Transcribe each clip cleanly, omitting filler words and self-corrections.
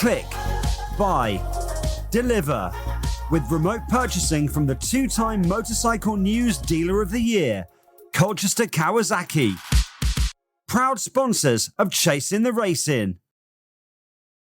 Click, buy, deliver. With remote purchasing from the 2-time Motorcycle News Dealer of the Year, Colchester Kawasaki. Proud sponsors of Chasing the Racing.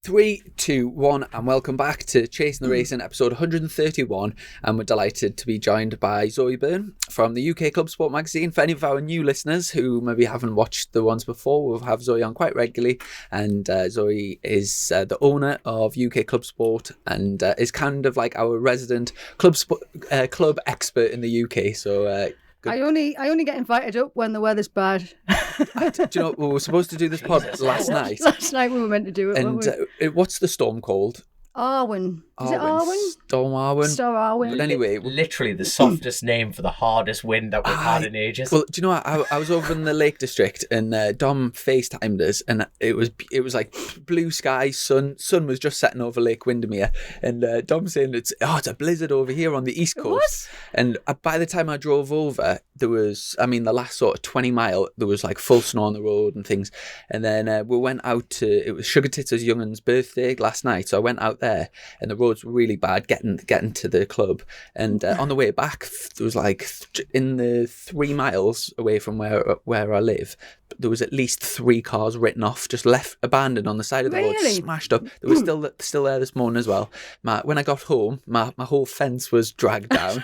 3, 2, 1, and welcome back to Chasing the Racing, episode 131. And we're delighted to be joined by Zoe Burn from the UK Club Sport magazine. For any of our new listeners who maybe haven't watched the ones before, we'll have Zoe on quite regularly. And Zoe is the owner of UK Club Sport and is kind of like our resident club expert in the UK. So. I only get invited up when the weather's bad. Do you know, we were supposed to do this pod last night. Last night we were meant to do it, and weren't we? What's the storm called? Arwen. Is it Arwen? Storm Arwen. Storm Arwen. But anyway, literally the softest name for the hardest wind that we've had in ages. Well, do you know what? I was over in the Lake District and Dom FaceTimed us, and it was like blue sky, sun was just setting over Lake Windermere, and Dom saying it's a blizzard over here on the East Coast. And by the time I drove over, there was, the last sort of 20 mile, there was like full snow on the road and things. And then we went out to, it was Sugar Tits' youngun's birthday last night, so I went out there, and the roads were really bad getting to the club. And on the way back, there was like in the 3 miles away from where I live, there was at least 3 cars written off, just left abandoned on the side of the road, smashed up. They were still there this morning as well. When I got home, my whole fence was dragged down.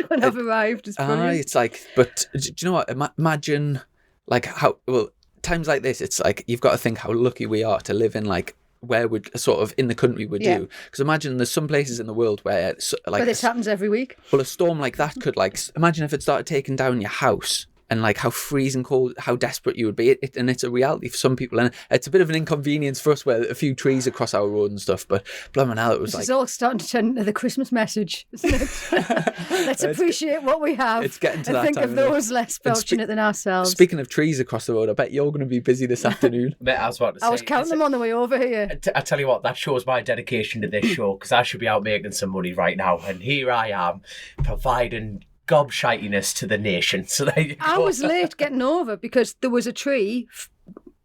When I've arrived, it's brilliant. It's like, but do you know what? Imagine like how, well, times like this, it's like you've got to think how lucky we are to live in like where would sort of in the country would do. Because imagine there's some places in the world where like but this happens every week. Well, a storm like that could like, imagine if it started taking down your house. And like how freezing cold, how desperate you would be. And it's a reality for some people. And it's a bit of an inconvenience for us where a few trees across our road and stuff. But blimmin' hell, it was It's all starting to turn into the Christmas message, isn't it? Let's appreciate what we have. It's getting to and that think time of those less fortunate than ourselves. Speaking of trees across the road, I bet you're going to be busy this afternoon. I was counting them on the way over here. I tell you what, that shows my dedication to this show, because I should be out making some money right now. And here I am, providing gobshitiness to the nation. So there you go. I was late getting over because there was a tree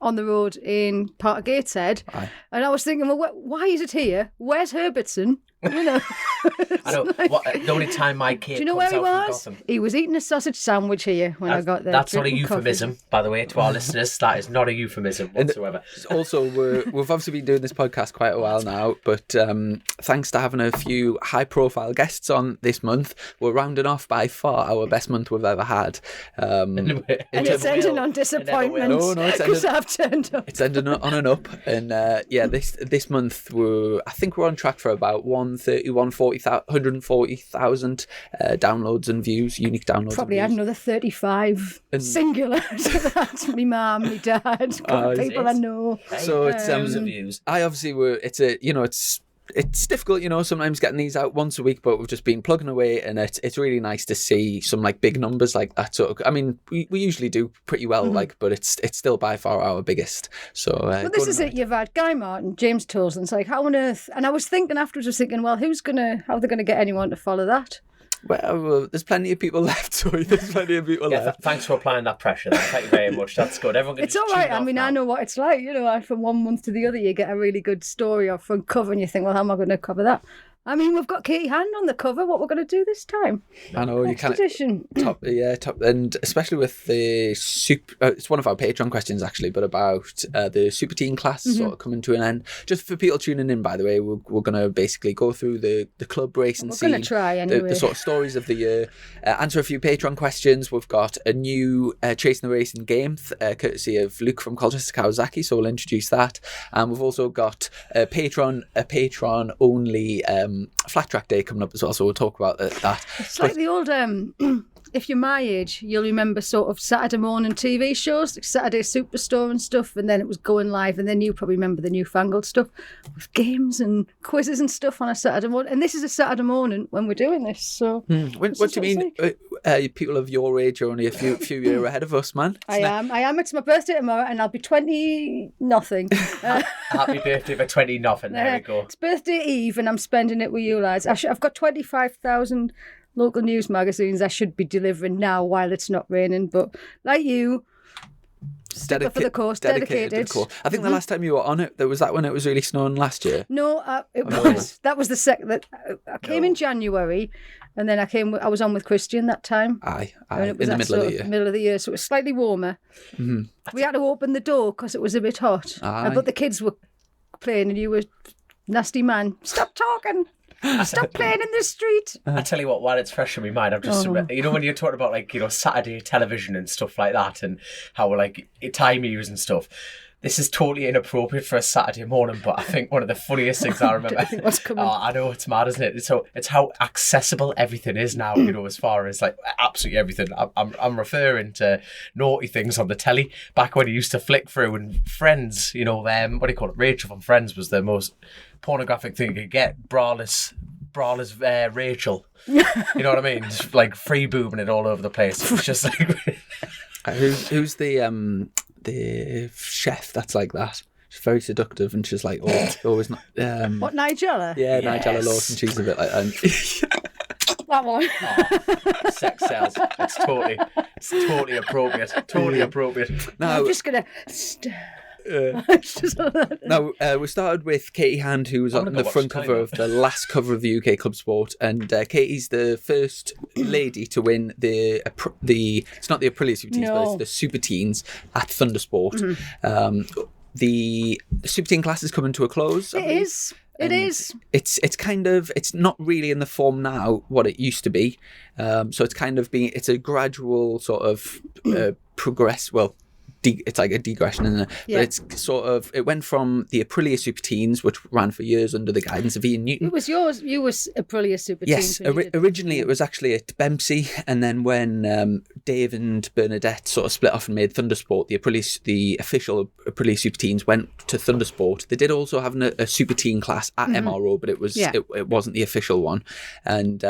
on the road in part of Gateshead. And I was thinking, well, why is it here? Where's Herbertson? You know. I know. The only time my kid Do you know comes where he out was? from Gotham. He was eating a sausage sandwich here when I got there. That's not a drinking euphemism, coffee. by the way, to our listeners. That is not a euphemism whatsoever. Also, we've obviously been doing this podcast quite a while now, but thanks to having a few high-profile guests on this month, we're rounding off by far our best month we've ever had. And it's ending on disappointment because I've turned up. It's ending on an up, and this month I think we're on track for about 140,000 downloads and views, unique downloads. Probably add another 35 singular. That's me mum, me dad, people I know. So it's views. I obviously it's difficult, sometimes getting these out once a week, but we've just been plugging away, and it's really nice to see some like big numbers like that. So we usually do pretty well, but it's still by far our biggest. So well, this is it. You've had Guy Martin, James Toulson. It's like, how on earth? And I was thinking afterwards, well, how are they gonna get anyone to follow that? Well, there's plenty of people left, so there's plenty of people left. Thanks for applying that pressure. Thank you very much. That's good. Everyone can It's all right. I know what it's like. From one month to the other, you get a really good story or front cover, and you think, well, how am I going to cover that? We've got Katie Hand on the cover. What we're going to do this time? I know you can't. Edition. Top, and especially with the super. It's one of our Patreon questions actually, but about the Super Teen class sort of coming to an end. Just for people tuning in, by the way, we're going to basically go through the club racing scene. We're going to try anyway. The sort of stories of the year. Answer a few Patreon questions. We've got a new Chasing the Racing game, courtesy of Luke from Colchester Kawasaki. So we'll introduce that, and we've also got a Patreon only. Flat Track Day coming up as well, so we'll talk about that. It's like the old, if you're my age, you'll remember sort of Saturday morning TV shows, like Saturday Superstore and stuff, and then it was going live, and then you probably remember the newfangled stuff with games and quizzes and stuff on a Saturday morning. And this is a Saturday morning when we're doing this, so... What do you mean? People of your age are only a few years ahead of us, man. I am. It's my birthday tomorrow, and I'll be 20-nothing. Happy birthday for 20-nothing. There we go. It's birthday eve, and I'm spending it with you lads. I've got 25,000 local news magazines I should be delivering now while it's not raining, but like you, Stickler for the course, dedicated. to the course. I think the last time you were on it, was that when it was really snowing last year? No, that was the second. I came in January, and then I was on with Christian that time. Aye, And it was in the that middle of sort the year. Middle of the year, so it was slightly warmer. We had to open the door because it was a bit hot. Aye. But the kids were playing, and you were, nasty man, stop talking. Stop playing in the street. I tell you what, while it's fresh in my mind, I'm just, you know, when you're talking about like, you know, Saturday television and stuff like that and how like time use and stuff. This is totally inappropriate for a Saturday morning, but I think one of the funniest things I remember. What's coming? I know it's mad, isn't it? So it's how accessible everything is now. You know, as far as like absolutely everything. I'm referring to naughty things on the telly back when you used to flick through and Friends. You know, what do you call it? Rachel from Friends was the most pornographic thing you could get. Braless Rachel. You know what I mean? Just like free boobing it all over the place. It was just like. Who's the chef that's like that? She's very seductive and she's like always not. What, Nigella? Yeah, Yes. Nigella Lawson. She's a bit like That one. sex sells. It's totally appropriate. Totally appropriate. Now, I'm just going to... Now, we started with Katie Hand, who was I'm on gonna the go watch front the cover telly of the last cover of the UK Club Sport, and Katie's the first lady to win it's not the Aprilia Super Teens, but No. it's the Super Teens at Thundersport. The Super Teen class is coming to a close. I It believe. is. It And is. It's not really in the form now what it used to be. So it's kind of it's a gradual sort of progress. Well, it's like a digression, isn't it? Yeah. But it's sort of, it went from the Aprilia Super Teens, which ran for years under the guidance of Ian Newton. It was yours. You were Aprilia Super Yes, Teens when you did that. originally it was actually at Bempsey, and then when Dave and Bernadette sort of split off and made Thundersport, the official Aprilia Super Teens went to Thundersport. They did also have a Super Teen class at MRO, but it wasn't the official one. And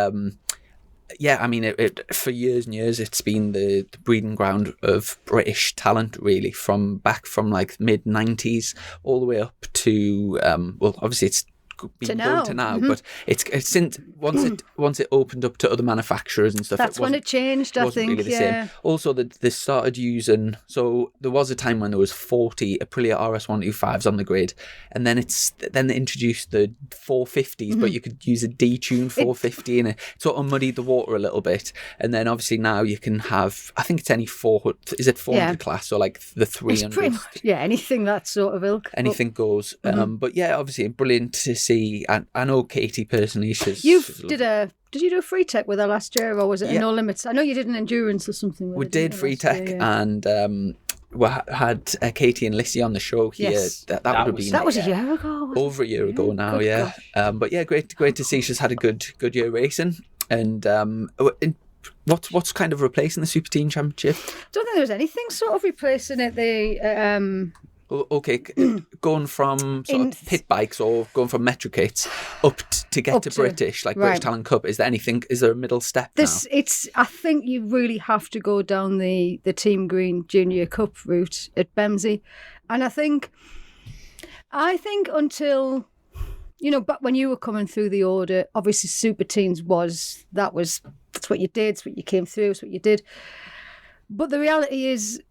yeah, I mean, it for years and years, it's been the breeding ground of British talent, really, from like mid 90s all the way up to well, obviously it's been going to now, but it's since once it opened up to other manufacturers and stuff. That's when it changed, I think. Really the same. Also, they started using. So there was a time when there was 40 Aprilia RS125s on the grid, and then they introduced the 450s, but you could use a detuned 450, and it sort of muddied the water a little bit. And then obviously now you can have, I think it's any 400 class or like the 300. It's pretty much, anything that sort of ilk. Anything goes. But yeah, obviously brilliant to see. I know Katie personally. Did you do a free tech with her last year, or was it a No Limits? I know you did an endurance or something. We did free tech, and we had Katie and Lissy on the show here. Yes. That would have been That was a year ago. wasn't over a year ago now. good Yeah, but yeah, great to see she's had a good year racing. And what's kind of replacing the Super Teen Championship? I don't think there was anything sort of replacing it. Okay, going from sort of pit bikes or going from metro kits up to get to British, like British Talent Cup. Is there a middle step now? I think you really have to go down the Team Green Junior Cup route at Bemsey, and I think until, but when you were coming through the order, obviously Super Teens that's what you did, it's what you came through, it's what you did. But the reality is,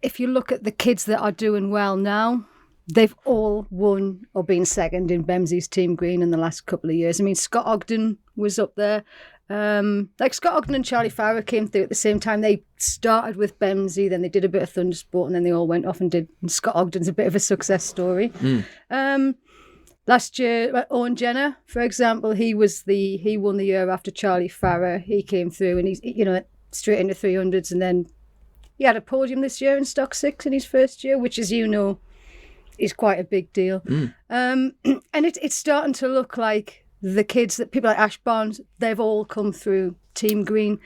if you look at the kids that are doing well now, they've all won or been second in Bemsey's Team Green in the last couple of years. I mean, Scott Ogden was up there. Like Scott Ogden and Charlie Farrer came through at the same time. They started with Bemsey, then they did a bit of Thundersport, and then they all went off and did. And Scott Ogden's a bit of a success story. Last year, Owen Jenner, for example, he won the year after Charlie Farrer. He came through and he's straight into 300s, and then he had a podium this year in Stock 6 in his first year, which, as you know, is quite a big deal. And it's starting to look like the kids that people like Ash Barnes, they've all come through Team Green.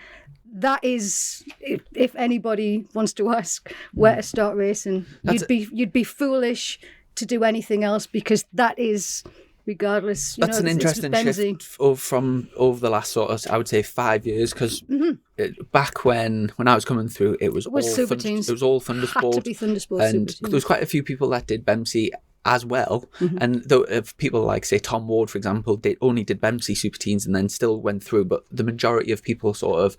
That is, if anybody wants to ask where to start racing, you'd be foolish to do anything else, because that is, regardless. That's an interesting shift from over the last sort of, I would say, 5 years, because back when I was coming through, it was all Super Teens. It was all Thundersport. Had to be Thundersport, and Super there was quite a few people that did Bemsey as well. And though if people like, say, Tom Ward, for example, only did Bempsey Super Teens and then still went through, but the majority of people sort of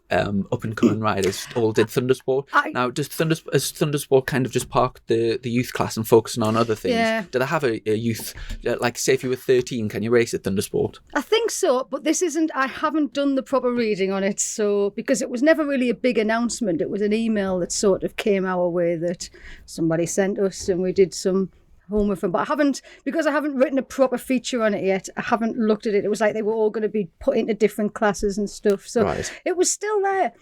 up and coming riders all did Thundersport. Now, has Thundersport kind of just parked the youth class and focusing on other things? Yeah. Do they have a youth, like say if you were 13, can you race at Thundersport? I think so, but I haven't done the proper reading on it, so because it was never really a big announcement. It was an email that sort of came our way that somebody sent us, and we did some homework from. But because I haven't written a proper feature on it yet, I haven't looked at it. It was like they were all going to be put into different classes and stuff, so it was still there.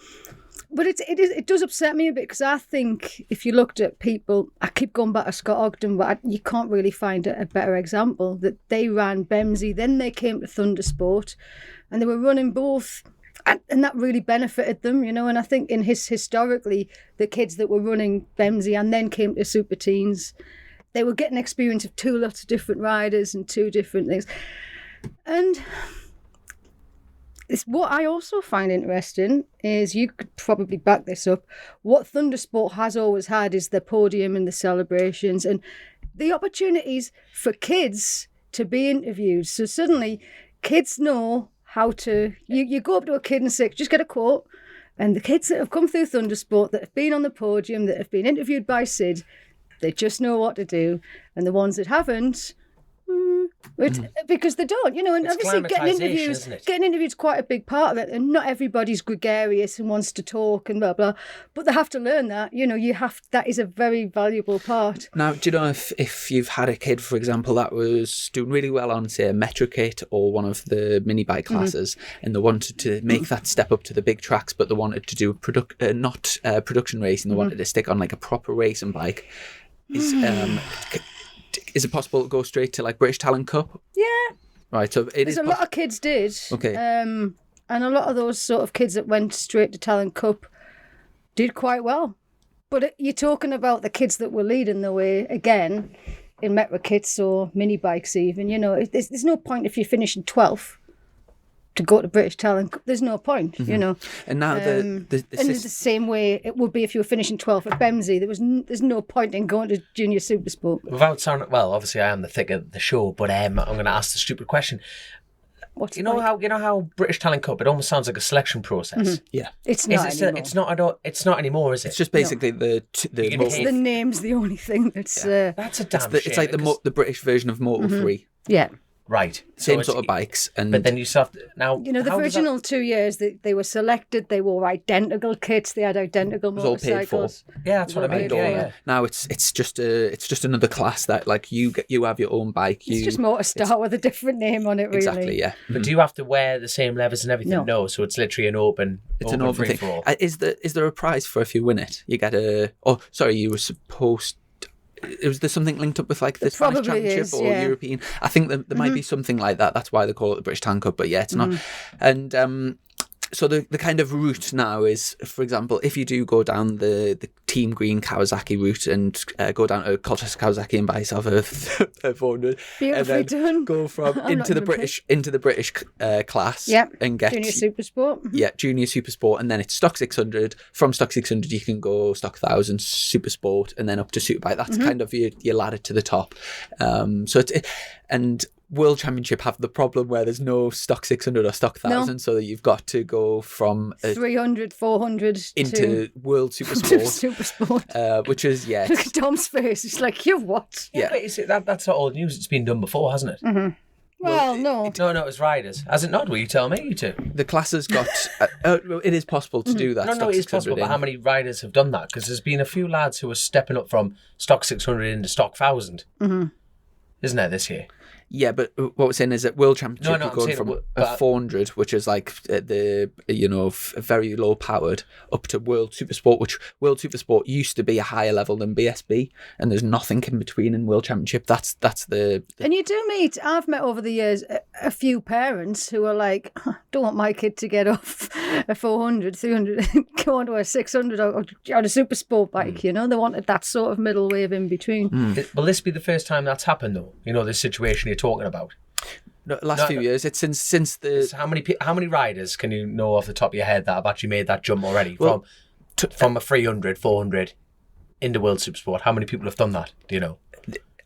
But it does upset me a bit, because I think if you looked at people, I keep going back to Scott Ogden, but you can't really find a better example, that they ran Bemsey, then they came to Thundersport, and they were running both. And that really benefited them, and I think historically, the kids that were running Bemsey and then came to Super Teens, they were getting experience of lots of different riders and two different things. And it's what I also find interesting is, you could probably back this up, what Thundersport has always had is the podium and the celebrations and the opportunities for kids to be interviewed. So suddenly kids know how to, you go up to a kid and say, just get a quote. And the kids that have come through Thundersport, that have been on the podium, that have been interviewed by Sid, they just know what to do. And the ones that haven't, because they don't, and It's obviously getting interviews is quite a big part of it, and not everybody's gregarious and wants to talk and blah blah, but they have to learn that, that is a very valuable part. Now, do you know if you've had a kid, for example, that was doing really well on, say, a Metro Kit or one of the mini bike classes, and they wanted to make that step up to the big tracks, but they wanted to do production racing, they wanted to stick on like a proper racing bike, is it possible to go straight to like British Talent Cup? Yeah. Right, so a lot of kids did. Okay. And a lot of those sort of kids that went straight to Talent Cup did quite well. But you're talking about the kids that were leading the way, again, in Metro Kits or mini bikes even, there's no point if you're finishing 12th to go to British Talent Cup. There's no point, And now and it's the same way it would be if you were finishing 12th at Bemsey. There's no point in going to Junior Supersport. Without sounding, well, obviously I am the thick of the show, but I'm going to ask the stupid question. What's you know how British Talent Cup, it almost sounds like a selection process. Yeah, it's not anymore. It's not anymore, is it? It's just basically it's the name's the only thing that's. That's a damn shame. It's like the British version of Moto 3. Yeah. Right. Same sort of bikes. But then you still have to, now... the original 2 years, they were selected, they wore identical kits, they had identical motorcycles. It was all paid for. Yeah, that's what I mean. Yeah. Now it's just another class that, like, you have your own bike. It's just Motorstar with a different name on it, really. Exactly, yeah. But do you have to wear the same levers and everything? No, so it's literally an open thing. for all. Is there a prize for if you win it? You get you were supposed... Was there something linked up with like the Spanish Championship or European? I think there might be something like that. That's why they call it the British Talent Cup, but yeah, it's not. And so the kind of route now is, for example, if you do go down the Team Green Kawasaki route and go down to Colchester Kawasaki and buy yourself a 400, and then done. go from into the British class, and get Junior Supersport. Yeah, Junior Supersport, and then it's stock 600. From stock 600, you can go stock 1000, Supersport, and then up to Superbike. That's kind of your ladder to the top. And World Championship have the problem where there's no stock 600 or stock 1000, so that you've got to go from 300, 400 into World Supersport. Supersport. Which is, Look at Tom's face. He's like, you what? Yeah, but that's not old news. It's been done before, hasn't it? Mm-hmm. Well, no. No, it was riders. Has it not? Will you tell me? You two. The class has got... it is possible to do that. No, it is possible, but how many riders have done that? Because there's been a few lads who are stepping up from stock 600 into stock 1000. Isn't there, this year? Yeah, but what we're saying is that World Championship, you're going from a 400, which is like very low powered, up to World Supersport, which World Supersport used to be a higher level than BSB, and there's nothing in between in World Championship. That's the... And you do meet, I've met over the years a few parents who are like, don't want my kid to get off a 400, 300, go on to a 600 or on a Supersport bike, They wanted that sort of middle wave in between. Will this be the first time that's happened, though? This situation you're talking about? No, few years. It's since the... How many riders can you know off the top of your head that have actually made that jump already? Well, from a 300, 400 into World Supersport? How many people have done that? Do you know?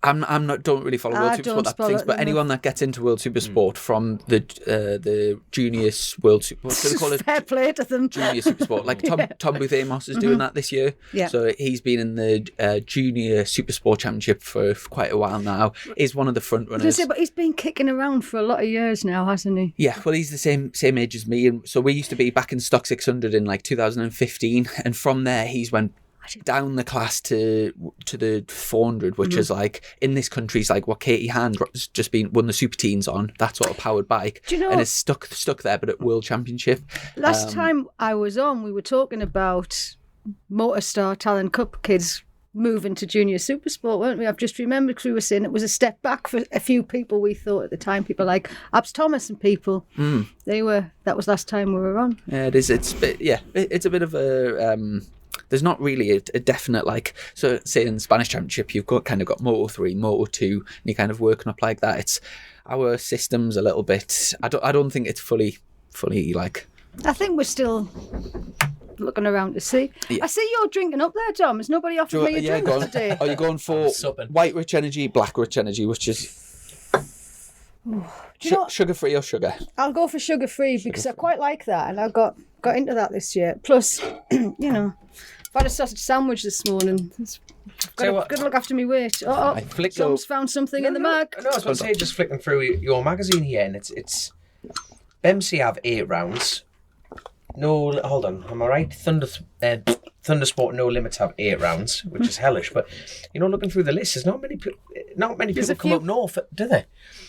I'm not don't really follow World I Super don't Sport follow things, it but enough. anyone that gets into World Super Sport from the junior World Super, what do they call it? Fair play to them. Junior Super Sport, like Tom Booth Amos is doing that this year. Yeah. So he's been in the Junior Super Sport Championship for quite a while now. Is one of the front runners. But he's been kicking around for a lot of years now, hasn't he? Yeah, well, he's the same age as me, and so we used to be back in Stock 600 in like 2015, and from there he's went down the class to the 400, which is like in this country's like what Katie Hand's just won the Super Teens on, that sort of powered bike. Do you know, and is stuck there, but at World Championship. Last time I was on, we were talking about Motorstar Talent Cup kids moving to Junior Super Sport, weren't we? I've just remembered because we were saying it was a step back for a few people we thought at the time. People like Abs Thomas and people. That was last time we were on. Yeah, it is. It's a bit of a. There's not really a definite like. So say in the Spanish Championship, you've got Moto 3, Moto 2, and you're kind of working up like that. It's our system's a little bit. I don't think it's fully like. I think we're still looking around to see. Yeah. I see you're drinking up there, Tom. Has nobody offered me a drink today? Are you going for white rich energy, black rich energy, which is sugar-free or sugar? I'll go for sugar-free because I quite like that, and I got into that this year. Plus, I've had a sausage sandwich this morning. Got to look after me weight. Tom's found something in the mug. No, I was going to say, just flicking through your magazine here, and it's BMC have 8 rounds. No, hold on, am I right? Thundersport No Limits have 8 rounds, which is hellish. But looking through the list, there's not many people come up north, do they?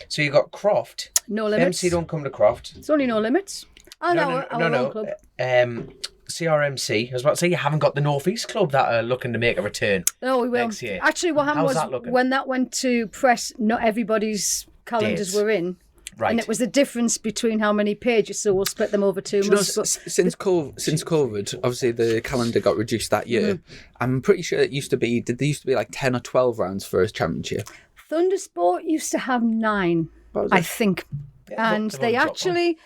So you got Croft. No Limits. BMC don't come to Croft. It's only No Limits. Our own club. CRMC. I was about to say you haven't got the North East Club that are looking to make a return. No, we will. Next year. Actually, what happened was when that went to press, not everybody's calendars were in. Right. And it was the difference between how many pages, so we'll split them over 2 months. Since COVID, obviously the calendar got reduced that year. I'm pretty sure there used to be like 10 or 12 rounds for a championship. Thundersport used to have 9, I think. Yeah, and they actually,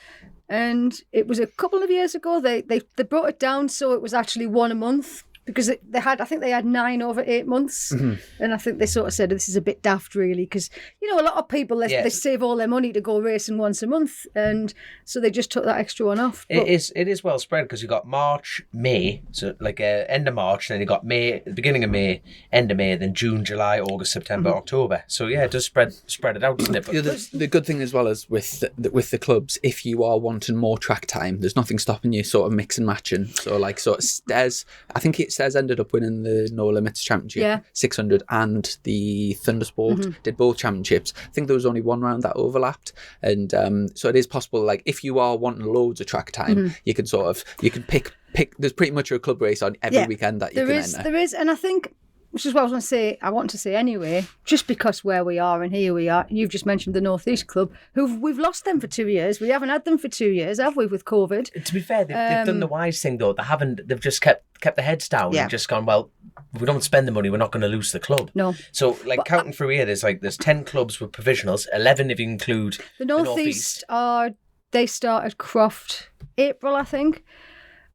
and it was a couple of years ago, they brought it down so it was actually 1 a month. Because I think they had 9 over 8 months. And I think they sort of said, this is a bit daft, really. Because, a lot of people, they save all their money to go racing once a month. And so they just took that extra one off. But it is well spread because you got March, May, so like end of March, then you got May, the beginning of May, end of May, then June, July, August, September, October. So yeah, it does spread it out, doesn't it? But the good thing as well is with the clubs, if you are wanting more track time, there's nothing stopping you sort of mix and matching. So like Stez, I think Stez ended up winning the No Limits Championship, 600, and the Thundersport did both championships. I think there was only 1 round that overlapped, and so it is possible. Like if you are wanting loads of track time, you can pick. There's pretty much a club race on every weekend that you can enter. There is, and I think. Which is what I want to say anyway, just because where we are and here we are, and you've just mentioned the North East Club, we've lost them for 2 years. We haven't had them for 2 years, have we, with COVID? To be fair, they've done the wise thing though. They've just kept their heads down and just gone, well, if we don't spend the money, we're not going to lose the club. No. So counting through here, there's 10 clubs with provisionals, 11 if you include the North East. They started Croft April, I think.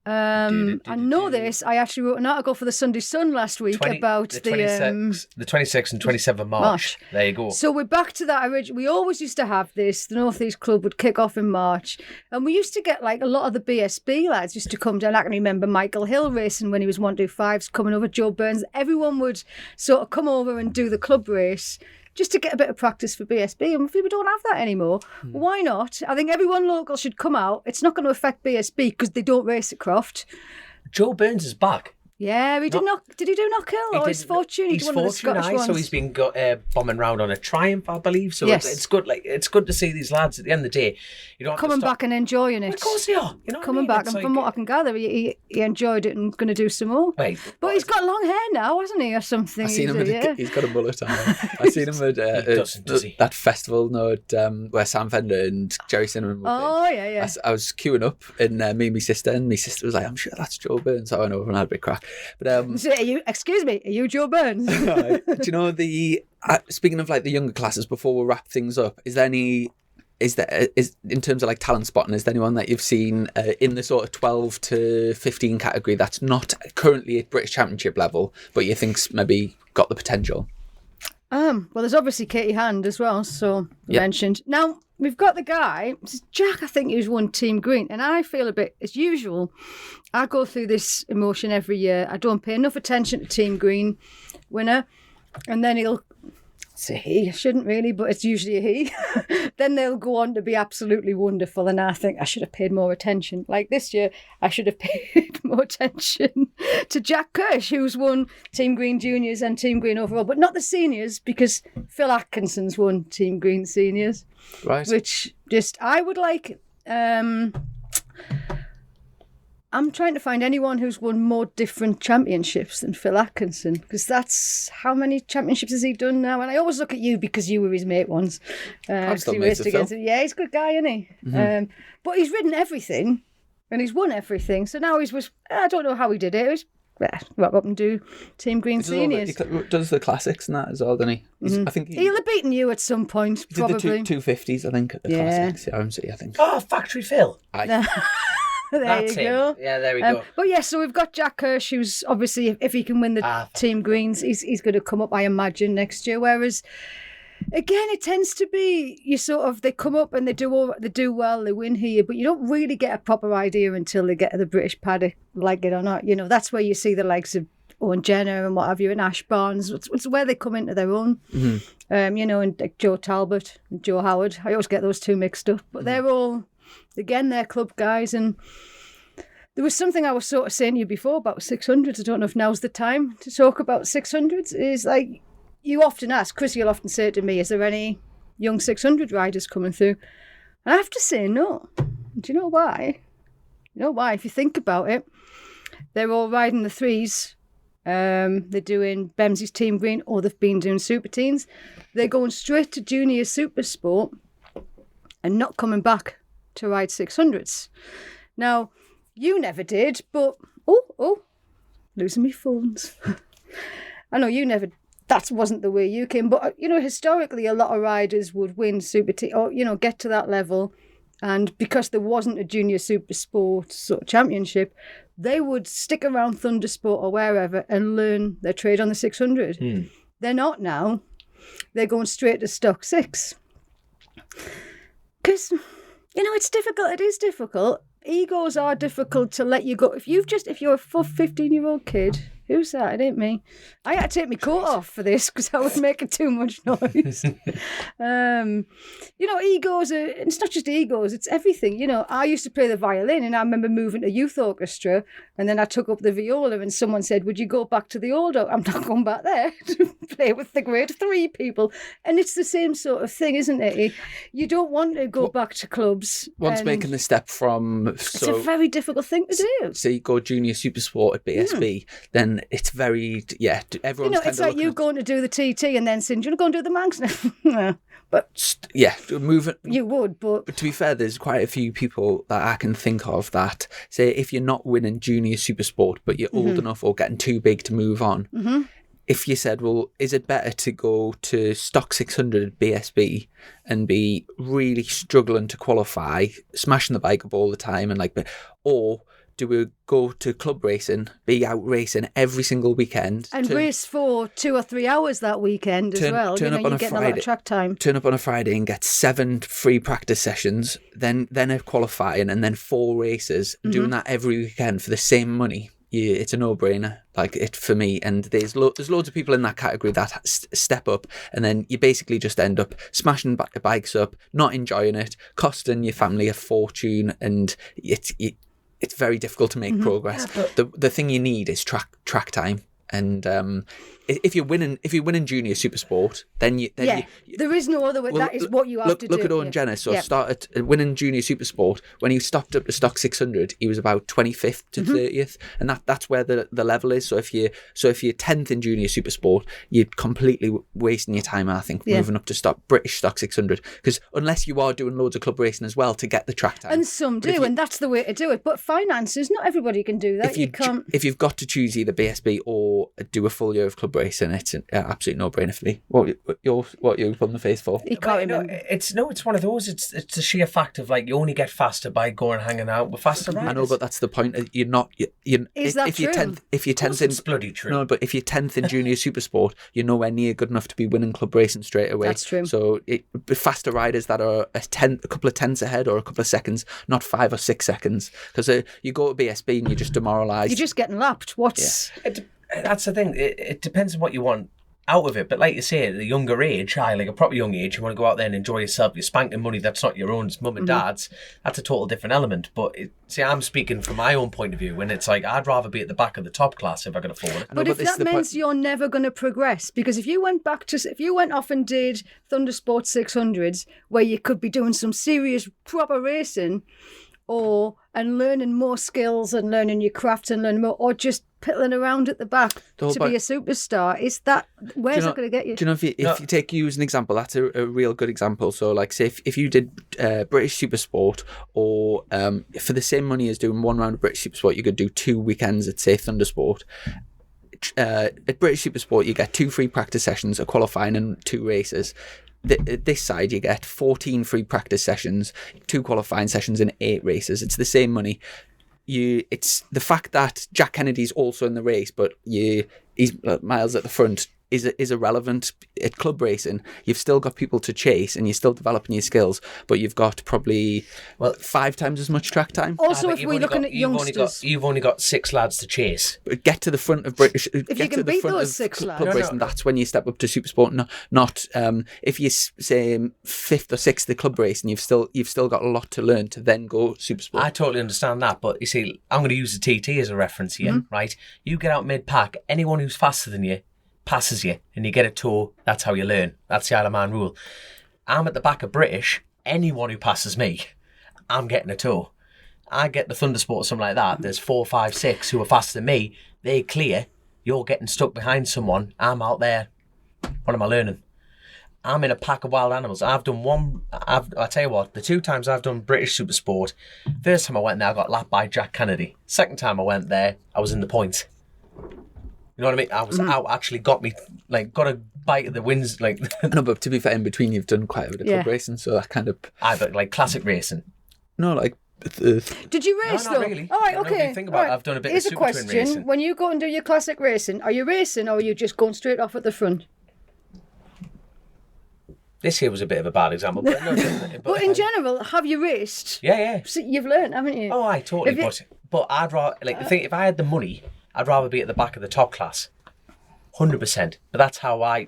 I know this. I actually wrote an article for the Sunday Sun last week about the 26th and 27th of March. There you go. So we're back to that original. We always used to have this. The North East Club would kick off in March, and we used to get like a lot of the BSB lads used to come down. I can remember Michael Hill racing when he was 125s coming over. Joe Burns. Everyone would sort of come over and do the club race. Just to get a bit of practice for BSB. And if we don't have that anymore, why not? I think everyone local should come out. It's not going to affect BSB because they don't race at Croft. Joe Burns is back. Yeah, did he do Knockhill or his Fortune? He's one of the Scottish ones. So he's been bombing around on a Triumph, I believe. So yes. It's good. Like it's good to see these lads at the end of the day. You don't coming back and enjoying it. Of course they are. Coming back, and from what I can gather, he enjoyed it and going to do some more. Right, but he's got long hair now, hasn't he, or something? I've seen him. He's got a mullet on. I've seen him at that festival, where Sam Fender and Jerry Cinnamon. Yeah. I was queuing up, and me and my sister was like, "I'm sure that's Joe Burns." So I went over and had a big crack. But excuse me, are you Joe Burns? Do you know speaking of like the younger classes, before we wrap things up, is there in terms of like talent spotting, is there anyone that you've seen in the sort of 12 to 15 category that's not currently at British Championship level, but you think's maybe got the potential? Well, there's obviously Katie Hand as well, so mentioned. Now, we've got the guy, this is Jack, I think, who's won Team Green, and I feel a bit, as usual, I go through this emotion every year. I don't pay enough attention to Team Green winner, and then he'll say he, I shouldn't really, but it's usually a he. Then they'll go on to be absolutely wonderful, and I think I should have paid more attention. Like this year, I should have paid more attention to Jack Kirsch, who's won Team Green Juniors and Team Green overall, but not the seniors, because Phil Atkinson's won Team Green Seniors. Right. Which just, I would like... I'm trying to find anyone who's won more different championships than Phil Atkinson, because that's how many championships has he done now? And I always look at you because you were his mate once. I'm still he mates raced with against Phil. him. Yeah, he's a good guy, isn't he? Mm-hmm. But he's ridden everything and he's won everything. So now I don't know how he did it. It was rock up and do Team Green Seniors. He does the classics and that as well, doesn't he? I think He'll have beaten you at some point, he probably. did the 250s, I think, at the classics. I think. Oh, Factory Phil. There That's you him. go. Yeah, there we go. But yeah, so we've got Jack Kirsch, who's obviously, if he can win the Team Greens, he's going to come up, I imagine, next year. Whereas, again, it tends to be they come up and they do well, they win here, but you don't really get a proper idea until they get to the British paddock, like it or not. You know, that's where you see the likes of Owen Jenner and what have you, and Ash Barnes. It's where they come into their own. Mm-hmm. And like Joe Talbot and Joe Howard. I always get those two mixed up, but they're all. Again, they're club guys, and there was something I was sort of saying to you before about 600s. I don't know if now's the time to talk about 600s. Is like, you often ask, Chris, you'll often say to me, is there any young 600 riders coming through? And I have to say no. Do you know why? You know why? If you think about it, they're all riding the threes. They're doing Bemsey's Team Green, or they've been doing Super Teens. They're going straight to Junior Super Sport and not coming back to ride 600s. Now, you never did, but losing me phones. I know you never. That wasn't the way you came, but historically, a lot of riders would win Super T, or get to that level, and because there wasn't a Junior Super Sport sort of championship, they would stick around Thundersport or wherever and learn their trade on the 600. They're not now. They're going straight to Stock 6 because. It's difficult. It is difficult. Egos are difficult to let you go. If you're a 15-year-old kid, who's that? It ain't me. I had to take my coat off for this because I was making too much noise. Egos are, it's not just egos, it's everything. I used to play the violin, and I remember moving to youth orchestra, and then I took up the viola, and someone said, would you go back to the old? I'm not going back there to play with the grade 3 people. And it's the same sort of thing, isn't it? You don't want to go back to clubs. Once making the step from... It's a very difficult thing to do. So you go Junior Super Sport at BSB, then it's very... Yeah, everyone's it's like you going to do the TT and then saying, do you want to go and do the Manx? No. But yeah, moving. You would, but to be fair, there's quite a few people that I can think of that say if you're not winning Junior Super Sport, but you're old enough or getting too big to move on. If you said, well, is it better to go to Stock 600 at BSB and be really struggling to qualify, smashing the bike up all the time, or do we go to club racing, be out racing every single weekend, and race for 2 or 3 hours that weekend as well? Turn up on a Friday, a lot of track time. Turn up on a Friday and get 7 free practice sessions, then a qualifying, and then 4 races. Doing that every weekend for the same money. Yeah, it's a no-brainer, for me. And there's loads of people in that category that step up, and then you basically just end up smashing bikes up, not enjoying it, costing your family a fortune, and it's very difficult to make progress. Yeah, the thing you need is track time. And if you're winning Junior Super Sport, then there is no other way. That is what you have to do. Look at Owen Jenner. So started winning Junior Super Sport. When he stopped up to Stock 600, he was about 25th to 30th, and that's where the level is. So if you're 10th in Junior Super Sport, you're completely wasting your time. I think moving up to British Stock 600, because unless you are doing loads of club racing as well to get the track time, and some do, and that's the way to do it. But finances, not everybody can do that. If you've got to choose either BSB or do a full year of club racing, it's an absolute no-brainer for me. What you putting the face for? You can't remember. It's one of those. It's the sheer fact of like you only get faster by going hanging out with faster riders. I know, but that's the point. You're not. Is that if you're true? If you're Of course 10th in, it's bloody true. No, but if you're 10th in junior supersport, you're nowhere near good enough to be winning club racing straight away. That's true. So faster riders that are a couple of tenths ahead or a couple of seconds, not 5 or 6 seconds. Because you go to BSB and you're just demoralised. You're just getting lapped. That's the thing. It depends on what you want out of it. But like you say, at a younger age, like a proper young age, you want to go out there and enjoy yourself. You're spanking money that's not your own, it's mum and dad's. That's a total different element. But see, I'm speaking from my own point of view, and it's like I'd rather be at the back of the top class if I could afford it. But if that means you're never going to progress, because if you went off and did Thundersport 600s, where you could be doing some serious proper racing, and learning more skills and learning your craft and learning more, or just piddling around at the back to be a superstar, where's that going to get you? Do you know, if you take you as an example, that's a real good example. So like say if you did British Supersport, or for the same money as doing one round of British Supersport, you could do 2 weekends at say Thundersport. At British Supersport you get 2 free practice sessions, a qualifying and 2 races. This side you get 14 free practice sessions, 2 qualifying sessions and 8 races. It's the same money. It's the fact that Jack Kennedy's also in the race, but he's miles at the front is irrelevant. At club racing, you've still got people to chase and you're still developing your skills, but you've got probably 5 times as much track time. Also, if we're looking at youngsters, you've only got 6 lads to chase. Get to the front of British. If you can beat those 6 lads, club racing, that's when you step up to Supersport. Not if you say 5th or 6th the club racing, you've still got a lot to learn to then go Supersport. I totally understand that, but you see, I'm going to use the TT as a reference here, right? You get out mid-pack, anyone who's faster than you passes you, and you get a tow. That's how you learn. That's the Isle of Man rule. I'm at the back of British. Anyone who passes me, I'm getting a tow. I get the Thundersport or something like that. There's 4, 5, 6 who are faster than me. They clear. You're getting stuck behind someone. I'm out there. What am I learning? I'm in a pack of wild animals. I've done one. I tell you what, the 2 times I've done British Supersport, first time I went there, I got lapped by Jack Kennedy. Second time I went there, I was in the points. You know what I mean? I was out, actually got a bite of the wins. No, but to be fair, in between you've done quite a bit of club racing, so that kind of... but like classic racing. No, like... Did you race no, though? Not really. All right, okay. Think about it. I've done a bit Here's of Super Twin racing. When you go and do your classic racing, are you racing or are you just going straight off at the front? This here was a bit of a bad example, but but in general, have you raced? Yeah. So you've learned, haven't you? Oh, I totally. But I'd rather the thing. If I had the money, I'd rather be at the back of the top class, 100%. But that's how I.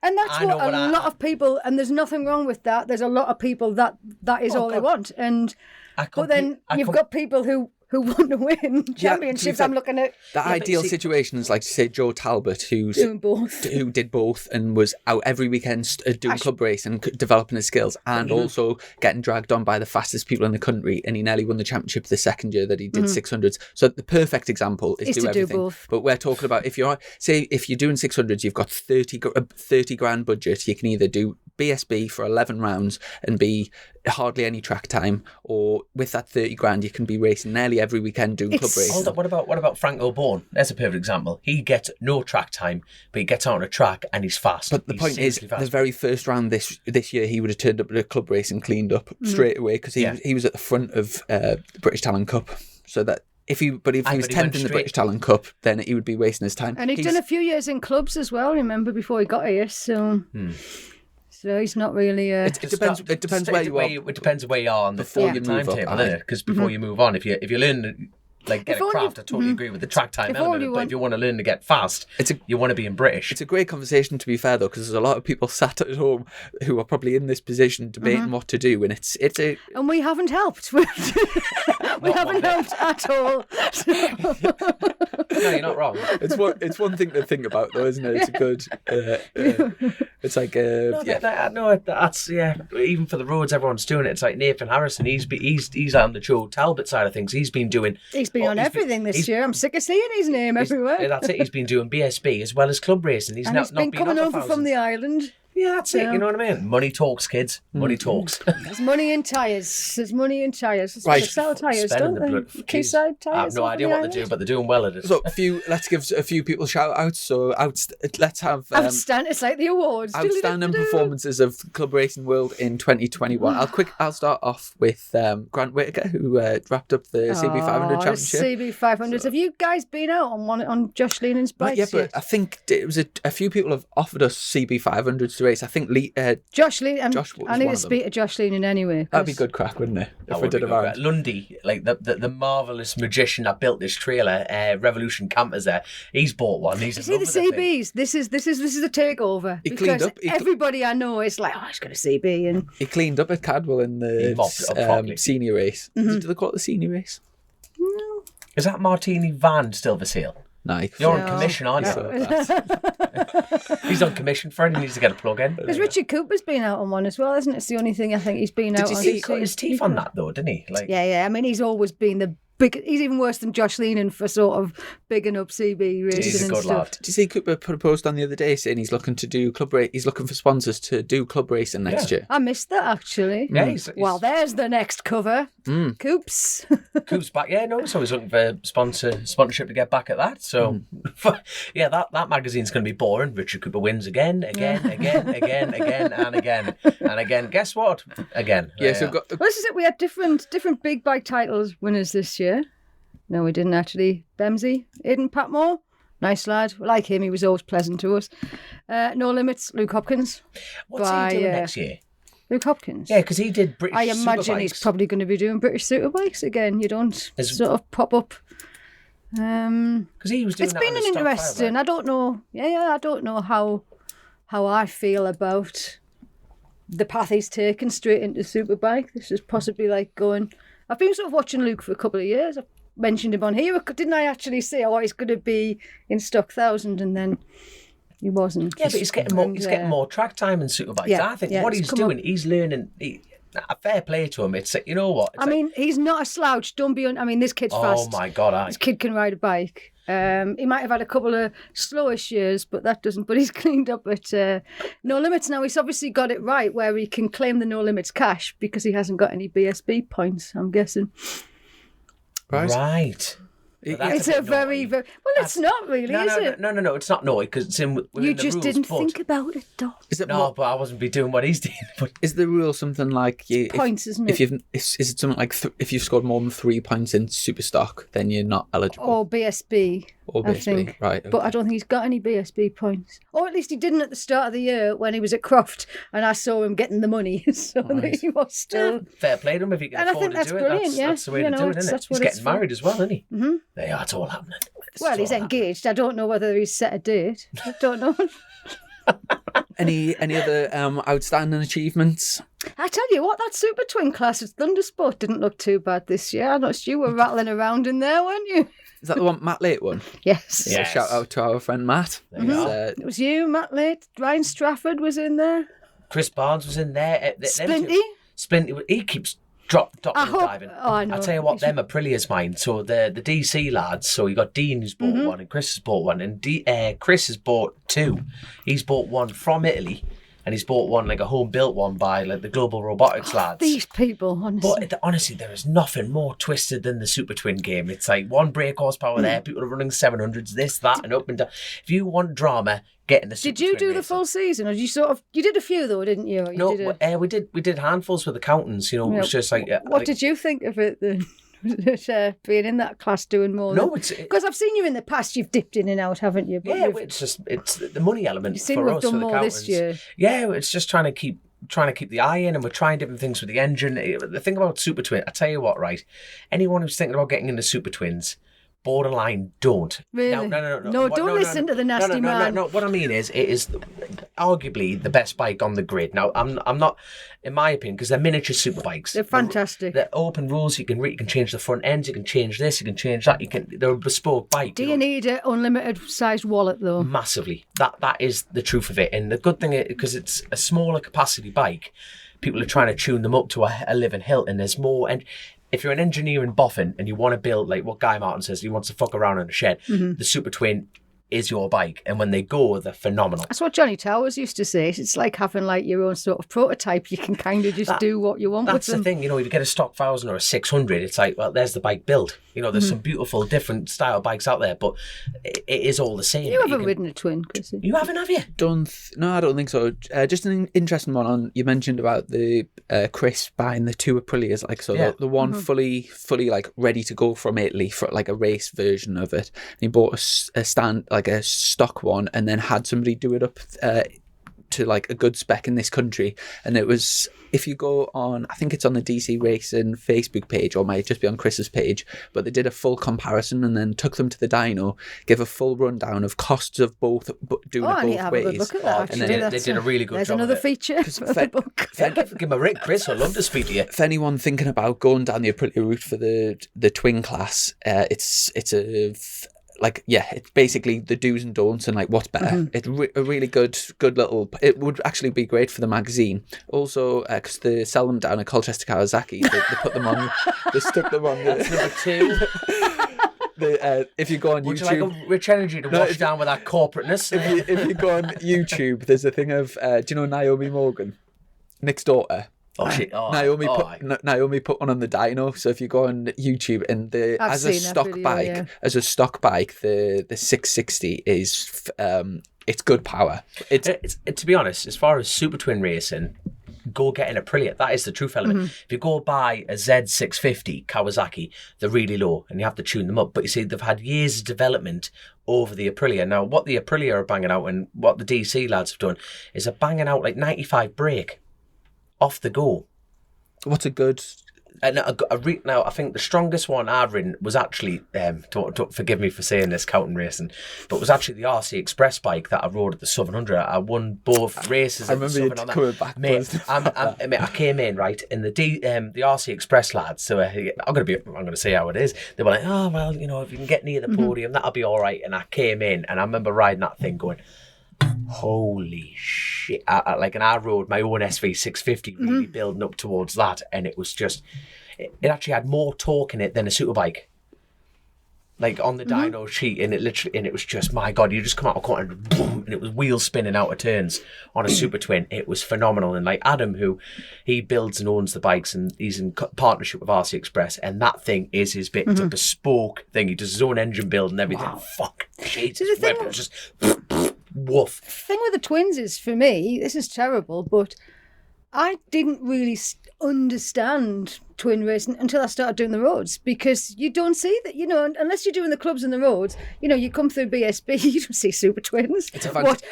And that's what a lot of people, and there's nothing wrong with that. There's a lot of people that is all they want, but then you've got people who want to win championships. I'm looking at the ideal situation is like say Joe Talbot, who's doing both, who did both and was out every weekend doing club race and developing his skills, and also getting dragged on by the fastest people in the country, and he nearly won the championship the second year that he did 600s. So the perfect example is do everything. Do both. But we're talking about if you're doing 600s, you've got 30 grand budget. You can either do BSB for 11 rounds and be hardly any track time, or with that 30 grand you can be racing nearly every weekend doing club racing. Hold up, what about Frank O'Bourne? That's a perfect example. He gets no track time, but he gets out on a track and he's fast. But the point is, the very first round this year he would have turned up at a club race and cleaned up straight away, because he was at the front of the British Talent Cup. So that if he was 10th in the British Talent Cup, then he would be wasting his time. And he'd done a few years in clubs as well, remember, before he got here, so... So he's not really. It depends where you are. It depends where you are on the timetable, because before you move on, if you learn get a craft, I totally agree with the track time element. But if you want to learn to get fast, you want to be in British. It's a great conversation, to be fair, though, because there's a lot of people sat at home who are probably in this position debating what to do, and it's a. And we haven't helped. We haven't helped at all. No, you're not wrong. It's one thing to think about, though, isn't it? It's a good. It's like that's even for the roads, everyone's doing it. It's like Nathan Harrison. He's on the Joe Talbot side of things. He's been on everything this year. I'm sick of seeing his name everywhere. That's it. He's been doing BSB as well as club racing. He's been coming over from the island. Yeah, that's it. You know what I mean? Money talks, kids. Money talks. There's money in tyres. There's money in tyres. Right. They sell tyres, Spending don't the they? blood. Quayside tyres. I have no idea what they do, but they're doing well at it. So let's give a few people shout outs. So let's have Outstanding. It's like the awards. outstanding performances of Club Racing World in 2021. I'll start off with Grant Whitaker, who wrapped up the CB500 championship. CB500s. Have you guys been out on Josh Leenan's bikes Not yet, but I think it was a few people have offered us CB500s to race. I think Josh Leenan. Josh was I need one to of them. speak to Josh Leenan anyway. That'd be good crack, wouldn't it? If we did a round. Lundy, like the marvellous magician that built this trailer, Revolution Campers there, he's bought one. He's See the CBs. This is a takeover. He cleaned because up. Everybody I know is like, oh, he's got a CB, and He cleaned up at Cadwell in He mopped it up the properly. senior race. Mm-hmm. Do they call it the senior race? Is that Martini van still for sale? No. You're on No. commission, aren't you? He's on commission. Fred needs to get a plug in. because Richard Cooper's been out on one as well, isn't it? It's the only thing I think he's been out Did you on. see he cut his teeth on that though, didn't he? Like, Yeah. I mean, he's always been the big. He's even worse than Josh Leenan for sort of bigging up CB racing he's a and good stuff. lad. Did you see Cooper put a post on the other day saying he's looking to do club race? He's looking for sponsors to do club racing next year. I missed that actually. Yeah, he's Well, there's the next cover. Coops. Coop's back. Yeah, no, so he's looking for sponsorship to get back at that. So, yeah, that magazine's going to be boring. Richard Cooper wins again. And again. Guess what? Again. Yeah, so Well, this is it. We had different big bike titles winners this year. No, we didn't actually. Bemsey, Aidan Patmore, nice lad. We like him. He was always pleasant to us. No Limits, Luke Hopkins. What's he doing next year? Luke Hopkins. Yeah, because he did British I imagine Superbikes. he's probably going to be doing British Superbikes again. You don't sort of pop up. Because he was doing It's that been on an the stock interesting. firebike. I don't know. Yeah. I don't know how I feel about the path he's taken straight into Superbike. This is possibly like going. I've been sort of watching Luke for a couple of years. I've mentioned him on here. Didn't I actually say, oh, he's going to be in Stock 1000, and then he wasn't. Yeah, but he's getting more. He's getting more track time in Superbikes. Yeah, I think yeah, what it's he's come doing, he's learning. A fair play to him. It's you know what? It's I mean, he's not a slouch. Don't be. I mean, this kid's fast. oh my god, This kid can ride a bike. He might have had a couple of slowish years, but that doesn't. But he's cleaned up at No Limits now. He's obviously got it right where he can claim the No Limits cash because he hasn't got any BSB points, I'm guessing. right. It's a very, very well. It's not really, No, is it? no. It's not naughty because it's in. within You the just rules, didn't but- think about it, though. Is it No, more, but I wasn't be doing what he's doing. But is the rule something like you, Points, isn't if it? is it something like if you've scored more than 3 points in super stock, then you're not eligible? Or BSB, Or I BSB, think. right? But I don't think he's got any BSB points. Or at least he didn't at the start of the year when he was at Croft and I saw him getting the money. So that he was still. fair play to him if he can And I afford think to that's do it. brilliant, yeah. That's the way You to know, do it, it's- isn't it? that's He's what it's getting for. married as well, isn't he? Mm-hmm. There you are, it's all happening. Well, he's engaged. I don't know whether he's set a date. I don't know. Any other outstanding achievements? I tell you what, that Super Twin class at Thundersport didn't look too bad this year. I noticed you were rattling around in there, weren't you? Is that the one Matt Late won? Yes. Yeah. So shout out to our friend Matt. you go. It was you, Matt Late. Ryan Strafford was in there. Chris Barnes was in there. Splinty. Splinty, he keeps dropping and hope- diving. oh, I know. I'll tell you what, them Aprilia's mine. So the DC lads, so you got Dean who's bought Mm-hmm. one and Chris has bought one and Chris has bought two. He's bought one from Italy and he's bought one like a home built one by like the Global Robotics lads. These people, honestly. But honestly, there is nothing more twisted than the Super Twin game. It's like one brake horsepower there, people are running 700s, this, that, and up and down. If you want drama, get in the Super Did you Twin do the racing. full season, or did you sort of? You did a few though, didn't you? Or you No, did a- we did handfuls with accountants. You know, it was just like What did you think of it then? Being in that class doing more. No, because I've seen you in the past. You've dipped in and out, haven't you? But yeah, you've- it's the money element You seem for to have us done for the more this accountants. year. Yeah, it's just trying to keep the eye in, and we're trying different things with the engine. The thing about Super Twin, I tell you what, right? Anyone who's thinking about getting into Super Twins, borderline don't. Really? No. No, don't listen to the nasty man. No, what I mean is, it is arguably the best bike on the grid. Now, I'm not, in my opinion, because they're miniature super bikes. They're fantastic. They're open rules. You can change the front ends. You can change this. You can change that. They're a bespoke bike. Do you need an unlimited sized wallet though? Massively. That is the truth of it. And the good thing is, because it's a smaller capacity bike, people are trying to tune them up to a living hilt, and there's more. And if you're an engineer in Boffin and you want to build, like what Guy Martin says, he wants to fuck around in a shed, the Super Twin is your bike, and when they go, they're phenomenal. That's what Johnny Towers used to say. It's like having like your own sort of prototype. You can kind of just do what you want with That's them. the thing, if you get a stock 1000 or a 600, it's like, well, there's the bike build. There's some beautiful different style bikes out there, but it is all the same. You haven't ridden a twin, Chrissy? You haven't, have you? No, I don't think so. Just an interesting one on, you mentioned about the Chris buying the two Aprilias, like, so the one fully like ready to go from Italy for like a race version of it. And he bought a stand, like a stock one, and then had somebody do it up to like a good spec in this country. And it was, if you go on, I think it's on the DC Racing Facebook page, or might just be on Chris's page, but they did a full comparison and then took them to the dyno, give a full rundown of costs of both, doing it I need to both have a good ways. look at that, And actually. then They did a really good There's job. another of it. feature for the book. Give him a ring, Chris. I'd love to speak to you. For anyone thinking about going down the Aprilia route for the twin class, it's basically the do's and don'ts and like what's better. It's a really good little. It would actually be great for the magazine. Also, because they sell them down at Colchester Kawasaki, they put them on. They stuck them on. That's number 2. If you go on Would YouTube, you like a rich energy to wash down with that corporateness? if you go on YouTube, there's a thing of do you know Naomi Morgan, Nick's daughter? Oh shit! Oh, Naomi put one on the dyno. So if you go on YouTube and as a stock bike, the 660 is it's good power. It's to be honest, as far as super twin racing, go get an Aprilia. That is the truth element. If you go buy a Z650 Kawasaki, they're really low and you have to tune them up. But you see, they've had years of development over the Aprilia. Now, what the Aprilia are banging out and what the DC lads have done is they're banging out like 95 brake off the go. What's a good? Now, I think the strongest one I've ridden was actually, don't forgive me for saying this, counting racing, but it was actually the RC Express bike that I rode at the Southern 100. I won both races. I remember you coming back. Mate, I came in, right, and the RC Express lads, so I'm going to say how it is. They were like, oh, well, if you can get near the podium, that'll be all right. And I came in, and I remember riding that thing going, holy shit. I rode my own SV650 really building up towards that, and it was just, it actually had more torque in it than a superbike, like on the dyno sheet, and it was just, my god, you just come out of a corner and boom, and it was wheel spinning out of turns on a super twin. It was phenomenal. And like Adam, who he builds and owns the bikes, and he's in partnership with RC Express, and that thing is his bit. It's a bespoke thing. He does his own engine build and everything. Wow. Fuck, Jesus, the thing, it was just woof. The thing with the twins is, for me, this is terrible, but I didn't really understand twin racing until I started doing the roads, because you don't see that, unless you're doing the clubs and the roads, you come through BSB, you don't see super twins.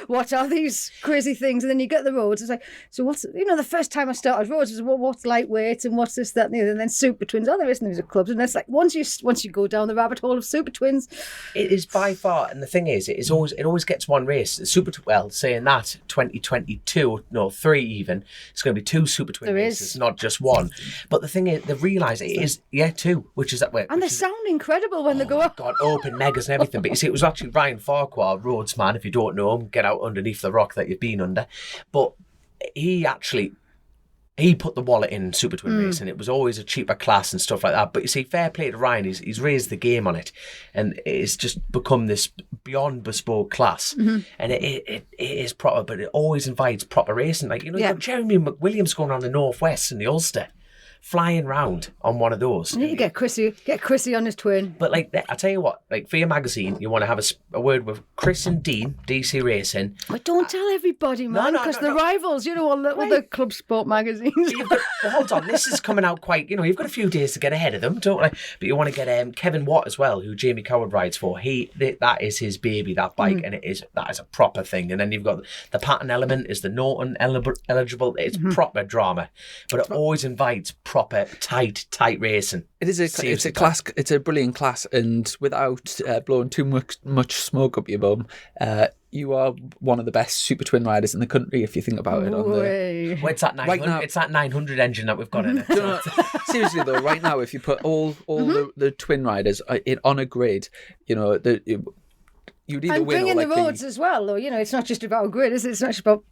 What are these crazy things? And then you get the roads, it's like, so what's, the first time I started roads was, what's lightweight and what's this, that and the other, and then super twins, there isn't these clubs. And it's like, once you go down the rabbit hole of super twins, it is by far, and the thing is, it always gets one race. Saying that 2022, no, 3 even, it's going to be 2 super twin races, not just one. But the thing is, they realise it is 2, which is that way. And they sound incredible when they go up. God, open megas and everything. But you see, it was actually Ryan Farquhar, Rhodesman. If you don't know him, get out underneath the rock that you've been under. But he put the wallet in super twin racing. It was always a cheaper class and stuff like that. But you see, fair play to Ryan. He's raised the game on it, and it's just become this beyond bespoke class. And it is proper, but it always invites proper racing. Like, you've got Jeremy McWilliams going on the Northwest and the Ulster, flying round on one of those. You need to get Chrissy on his twin. But like, I tell you what, like, for your magazine, you want to have a word with Chris and Dean, DC Racing. But don't tell everybody, man, because the rivals, all the Club Sport magazines. Hold on, this is coming out quite, you've got a few days to get ahead of them, don't you? But you want to get Kevin Watt as well, who Jamie Coward rides for. That is his baby, that bike, and that is a proper thing. And then you've got the pattern element, is the Norton eligible. It's proper drama, but it always invites proper tight racing. It is it's a class. It's a brilliant class, and without blowing too much smoke up your bum, you are one of the best super twin riders in the country, if you think about it. Well, it's that 900. Right now, it's that 900 engine that we've got in it. Seriously though, right now, if you put all the twin riders on a grid, you'd either and win bring or in the roads as well, though. It's not just about a grid, is it? It's not just about,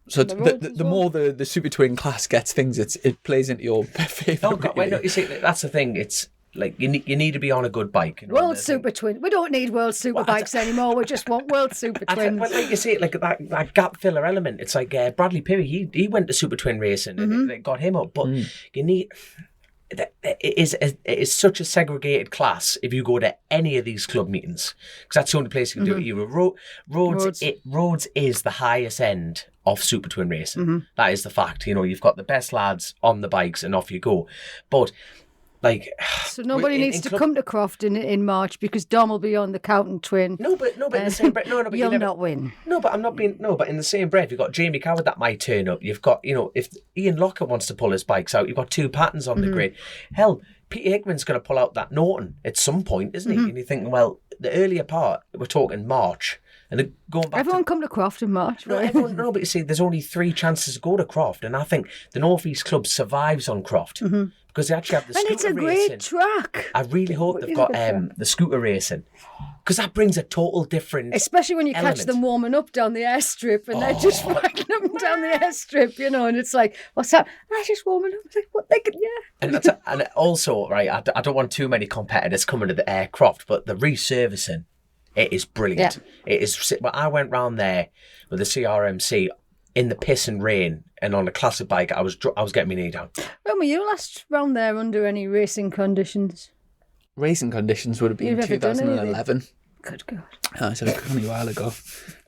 So the more the super twin class gets things, it plays into your favourite. You see, that's the thing. Like you need to be on a good bike. You know, World Super Twin. We don't need World Super Bikes anymore. We just want World Super Twins. Well, like you say, like that gap filler element. It's like Bradley Peary. He went to Super Twin racing and it got him up. But you need. It is such a segregated class if you go to any of these club meetings, because that's the only place you can do it. You Roads is the highest end of Super Twin racing. That is the fact. You know, you've got the best lads on the bikes and off you go. But like, so nobody needs to come to Croft in March because Dom will be on the Counting Twin. No, but in the same breath, but you'll not win. No, but I'm not being. No, but in the same breath, you've got Jamie Coward that might turn up. You've got, you know, if Ian Lockett wants to pull his bikes out, you've got two Pattons on the grid. Hell, Peter Hickman's going to pull out that Norton at some point, isn't he? And you're thinking, well, the earlier part, we're talking March. And going back everyone come to Croft in March, right? No, but you see, there's only 3 chances to go to Croft, and I think the North East Club survives on Croft because they actually have the scooter racing. And it's a great track. I really hope they've got the scooter racing, because that brings a total different. Especially when you catch them warming up down the airstrip, and they're just whacking them down the airstrip, you know, and it's like, what's that? They're just warming up. It's like, what they could, yeah. And also, right, I don't want too many competitors coming to the Croft, but the resurfacing. It is brilliant. Yeah. It is. Well, I went round there with the CRMC in the piss and rain, and on a classic bike, I was getting my knee down. When were you last round there under any racing conditions? Racing conditions would have been 2011. Good God. It's a funny while ago.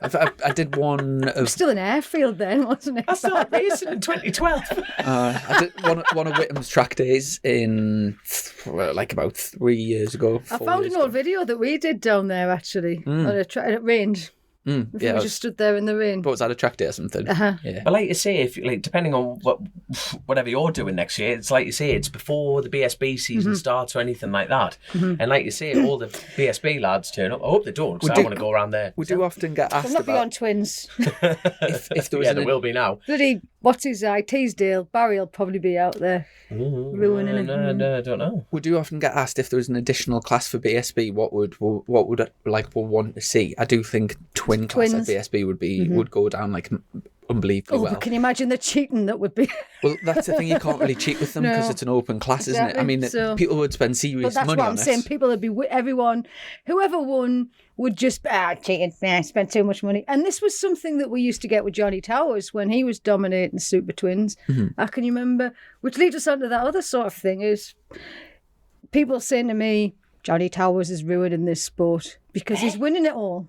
I did one of... Still an airfield then, wasn't it? I started racing in 2012. I did one of Whittam's track days in like about 3 years ago. I found an old video that we did down there actually on at range. We just stood there in the rain. But was that a track day or something? Yeah. But like you say, if like depending on whatever you're doing next year, it's like you say, it's before the BSB season starts or anything like that. And like you say, all the BSB lads turn up. I hope they don't, because I want to go around there. We do often get asked about... on Twins. if there was there will be now. Bloody, what's his eye? Teesdale. Barry will probably be out there ruining it. No, I don't know. We do often get asked if there was an additional class for BSB, what would we'll want to see. I do think twin class at BSB would go down like unbelievably well. But can you imagine the cheating that would be? Well, that's the thing, you can't really cheat with them because it's an open class, isn't it? I mean, people would spend serious money on it. But that's what I'm saying. People would be, everyone, whoever won would just, cheating, spent too much money. And this was something that we used to get with Johnny Towers when he was dominating Super Twins. I can remember, which leads us on to that other sort of thing, is people saying to me, Johnny Towers is ruining this sport because he's winning it all.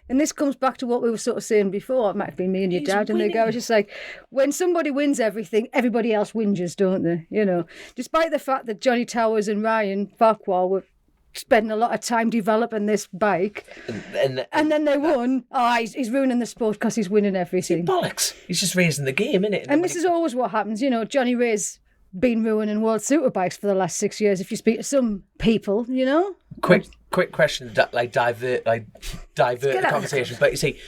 And this comes back to what we were sort of saying before. It might have been me and your dad and the guy was just like, when somebody wins everything, everybody else whinges, don't they? You know, despite the fact that Johnny Towers and Ryan Farquhar were spending a lot of time developing this bike, and then they won. He's ruining the sport because he's winning everything. Bollocks! He's just raising the game, innit? And this is always what happens. You know, Johnny Ray's been ruining World Superbikes for the last 6 years. If you speak to some people, you know. Quick question, like divert the conversation. But you see,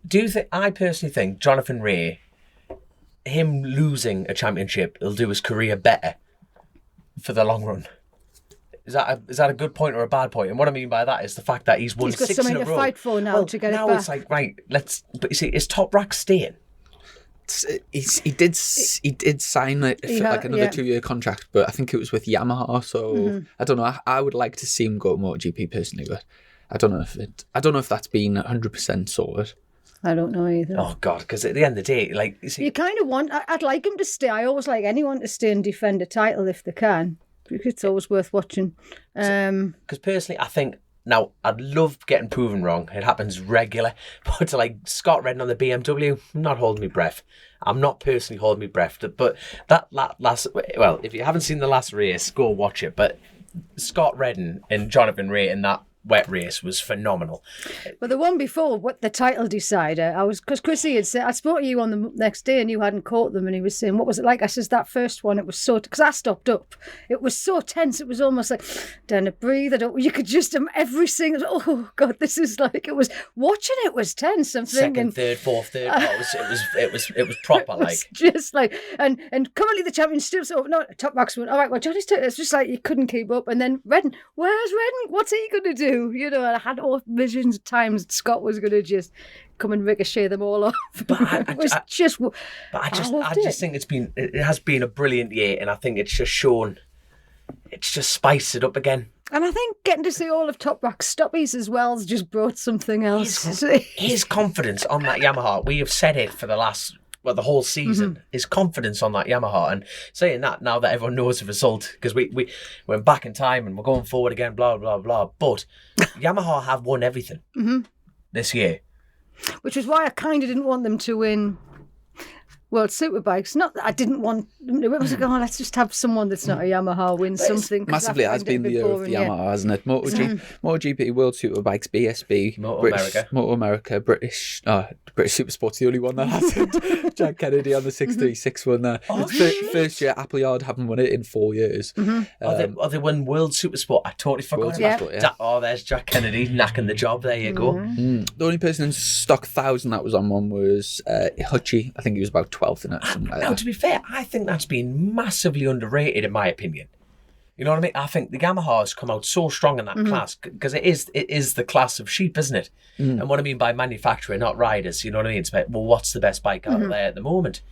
do you think? I personally think Jonathan Ray, him losing a championship, will do his career better for the long run. Is that a good point or a bad point? And what I mean by that is the fact that he's won 6 in a row. He's got something to fight for now to get it back. Now it's like, right, let's. But you see, is Top Rack staying? He did sign like another 2-year contract, but I think it was with Yamaha. So I don't know. I would like to see him go to MotoGP personally, but I don't know if that's been 100% sorted. I don't know either. Oh God, because at the end of the day, like you kind of want. I'd like him to stay. I always like anyone to stay and defend a title if they can, because it's always worth watching. Because personally, I think. Now, I'd love getting proven wrong. It happens regular. But to like Scott Redden on the BMW, I'm not holding my breath. I'm not personally holding my breath. But that last... Well, if you haven't seen the last race, go watch it. But Scott Redden and Jonathan Ray in that wet race was phenomenal. But the one before, what the title decider, because Chrissy had said, I spoke to you on the next day and you hadn't caught them, and he was saying, what was it like? I says, that first one, it was so, because I stopped up, it was so tense, it was almost like, down to breathe, you could just, every single, oh God, this is like, it was, watching it was tense, I'm thinking. Second, third, fourth, third, it was proper, like. Just like, and currently the champion still, so, no, Top Max went, all right, well, Johnny's taking, it's just like, you couldn't keep up, and then Redden, where's Redden? What's he going to do? You know, I had all visions of times Scott was going to just come and ricochet them all off. But I just think it has been a brilliant year, and I think it's just shown it's just spiced it up again. And I think getting to see all of Top Rack's stoppies as well has just brought something else. His confidence on that Yamaha, we have said it for the whole season, his confidence on that Yamaha, and saying that now that everyone knows the result, because we went back in time and we're going forward again, blah, blah, blah. But Yamaha have won everything this year. Which is why I kind of didn't want them to win World Superbikes. Not that I didn't want them to win. I was like, oh, let's just have someone that's not a Yamaha win something. Massively has been the year of the Yamaha, hasn't it? MotoGP, World Superbikes, BSB, Moto America, British Supersport's the only one that hasn't. Jack Kennedy on the 636 won that. First year, Appleyard haven't won it in 4 years. They won World Supersport. I totally forgot about that. Oh, there's Jack Kennedy knacking the job. There you go. The only person in stock 1000 that was on one was Hutchie. I think he was about 12th in it. Now, to be fair, I think that's been massively underrated in my opinion. You know what I mean? I think the Yamaha's come out so strong in that class because it is the class of sheep, isn't it? And what I mean by manufacturer, not riders. You know what I mean? It's about, well, what's the best bike out there at the moment?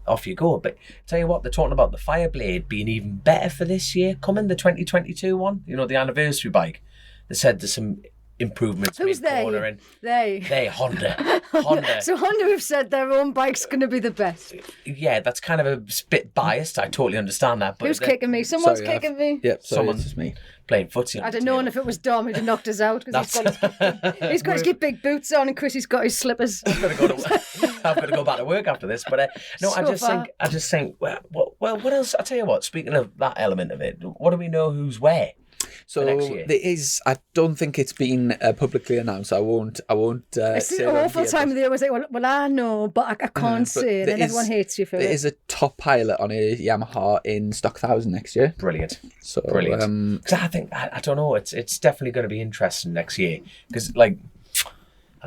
Off you go. But tell you what, they're talking about the Fireblade being even better for this year coming, the 2022 one. You know, the anniversary bike. They said there's some improvements. Who's they? They Honda. So Honda have said their own bike's going to be the best. Yeah, that's kind of a bit biased. I totally understand that. But who's kicking me? Someone's kicking me. Yep, someone's me. Playing footsie. I don't know if it was Dom who'd have knocked us out because he's got his big boots on and Chrissy's got his slippers. I've got to go back to work after this. But no, I just think. Well, what else? I tell you what. Speaking of that element of it, what do we know? Who's where? So there is. I don't think it's been publicly announced. I won't. It's an awful time of the year. I say, well, I know, but I can't say it, and everyone hates you for it. There is a top pilot on a Yamaha in stock 1000 next year. Brilliant. So brilliant. Because I think I don't know. It's definitely going to be interesting next year. Because I